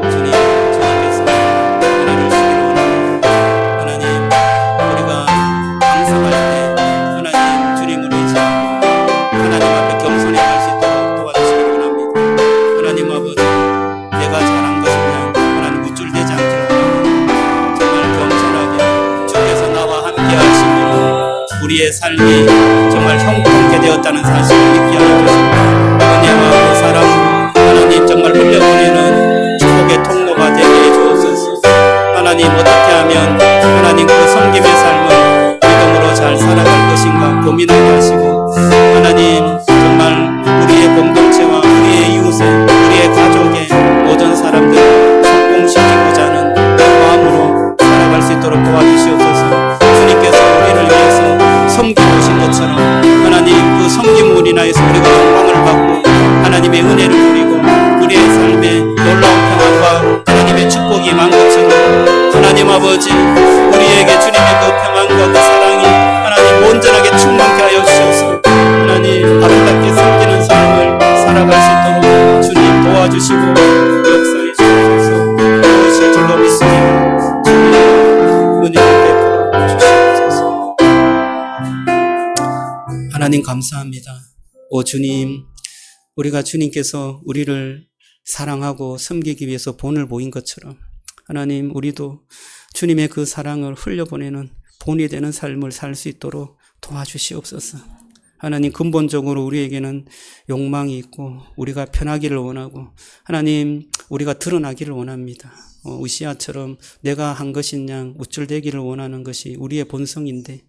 주님께서 은혜를 주시기를 원합니다. 하나님, 우리가 감사할 때 하나님 주님을 의지하고 하나님 앞에 겸손히 갈 수 있도록 도와주시기를 원합니다. 하나님 아버지, 내가 잘한 것이면 하나님 우쭐대지 않기를 원합니다. 정말 겸손하게 주께서 나와 함께 하심으로 우리의 삶이 정말 형통케 되었다는 사실을 믿게 하여 주시고 은혜와 그 사랑 하나님 정말 흘려보내는 축복의 통로가 되게 해 주옵소서. 하나님 어떻게 하면 하나님 그 섬김의 삶을 믿음으로 잘 살아갈 것인가 고민하게 하시고 하나님 정말 우리의 공동체와 우리의 이웃에 우리의 가족의 모든 사람들을 성공시키고자 하는 그 마음으로 살아갈 수 있도록 도와주시옵소서. 주님께서 우리를 위해서 섬기고 오신 것처럼 하나님 그 섬김으로 인하여서 우리가 영광을 받고 하나님의 은혜를 누리고 우리의 삶에 놀라운 평안과 하나님의 축복이 임한 것처럼 하나님 아버지 우리에게 주님의 그 평안과 그 사랑이 하나님 온전하게 충만케 하여 주셔서 하나님 아름답게 섬기는 삶을 살아갈 수 있도록 주님 도와주시고 역사해 주셔서 도우실 줄로 믿습니다. 주님 은혜를 베풀어 주시옵소서. 하나님 감사합니다. 오 주님, 우리가 주님께서 우리를 사랑하고 섬기기 위해서 본을 보인 것처럼 하나님 우리도 주님의 그 사랑을 흘려보내는 본이 되는 삶을 살 수 있도록 도와주시옵소서. 하나님 근본적으로 우리에게는 욕망이 있고 우리가 편하기를 원하고 하나님 우리가 드러나기를 원합니다. 우시아처럼 내가 한 것인 양 우쭐대기를 원하는 것이 우리의 본성인데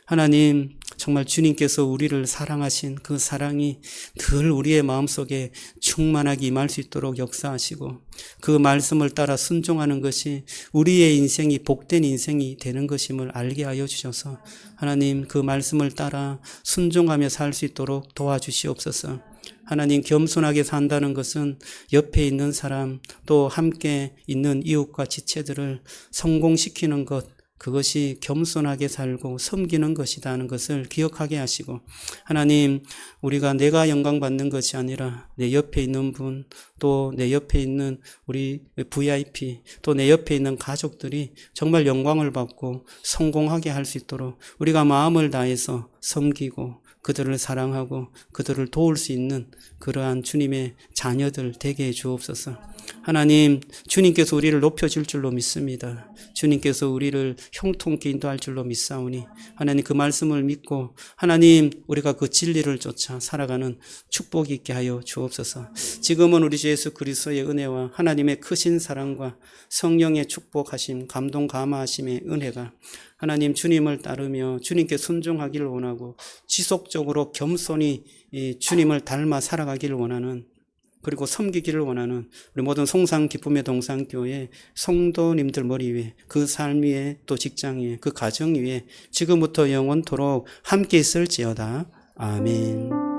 하나님 정말 주님께서 우리를 사랑하신 그 사랑이 늘 우리의 마음속에 충만하게 임할 수 있도록 역사하시고 그 말씀을 따라 순종하는 것이 우리의 인생이 복된 인생이 되는 것임을 알게 하여 주셔서 하나님 그 말씀을 따라 순종하며 살 수 있도록 도와주시옵소서. 하나님 겸손하게 산다는 것은 옆에 있는 사람 또 함께 있는 이웃과 지체들을 성공시키는 것 그것이 겸손하게 살고 섬기는 것이다 하는 것을 기억하게 하시고 하나님 우리가 내가 영광 받는 것이 아니라 내 옆에 있는 분 또 내 옆에 있는 우리 VIP 또 내 옆에 있는 가족들이 정말 영광을 받고 성공하게 할 수 있도록 우리가 마음을 다해서 섬기고 그들을 사랑하고 그들을 도울 수 있는 그러한 주님의 자녀들 되게 해 주옵소서. 하나님 주님께서 우리를 높여줄 줄로 믿습니다. 주님께서 우리를 형통케 인도할 줄로 믿사오니 하나님 그 말씀을 믿고 하나님 우리가 그 진리를 쫓아 살아가는 축복이 있게 하여 주옵소서. 지금은 우리 주 예수 그리스도의 은혜와 하나님의 크신 사랑과 성령의 축복하심 감동 감화하심의 은혜가 하나님 주님을 따르며 주님께 순종하기를 원하고 지속적으로 겸손히 주님을 닮아 살아가기를 원하는 그리고 섬기기를 원하는 우리 모든 송상 기쁨의 동산교회 성도님들 머리 위에 그 삶 위에 또 직장 위에 그 가정 위에 지금부터 영원토록 함께 있을지어다. 아멘.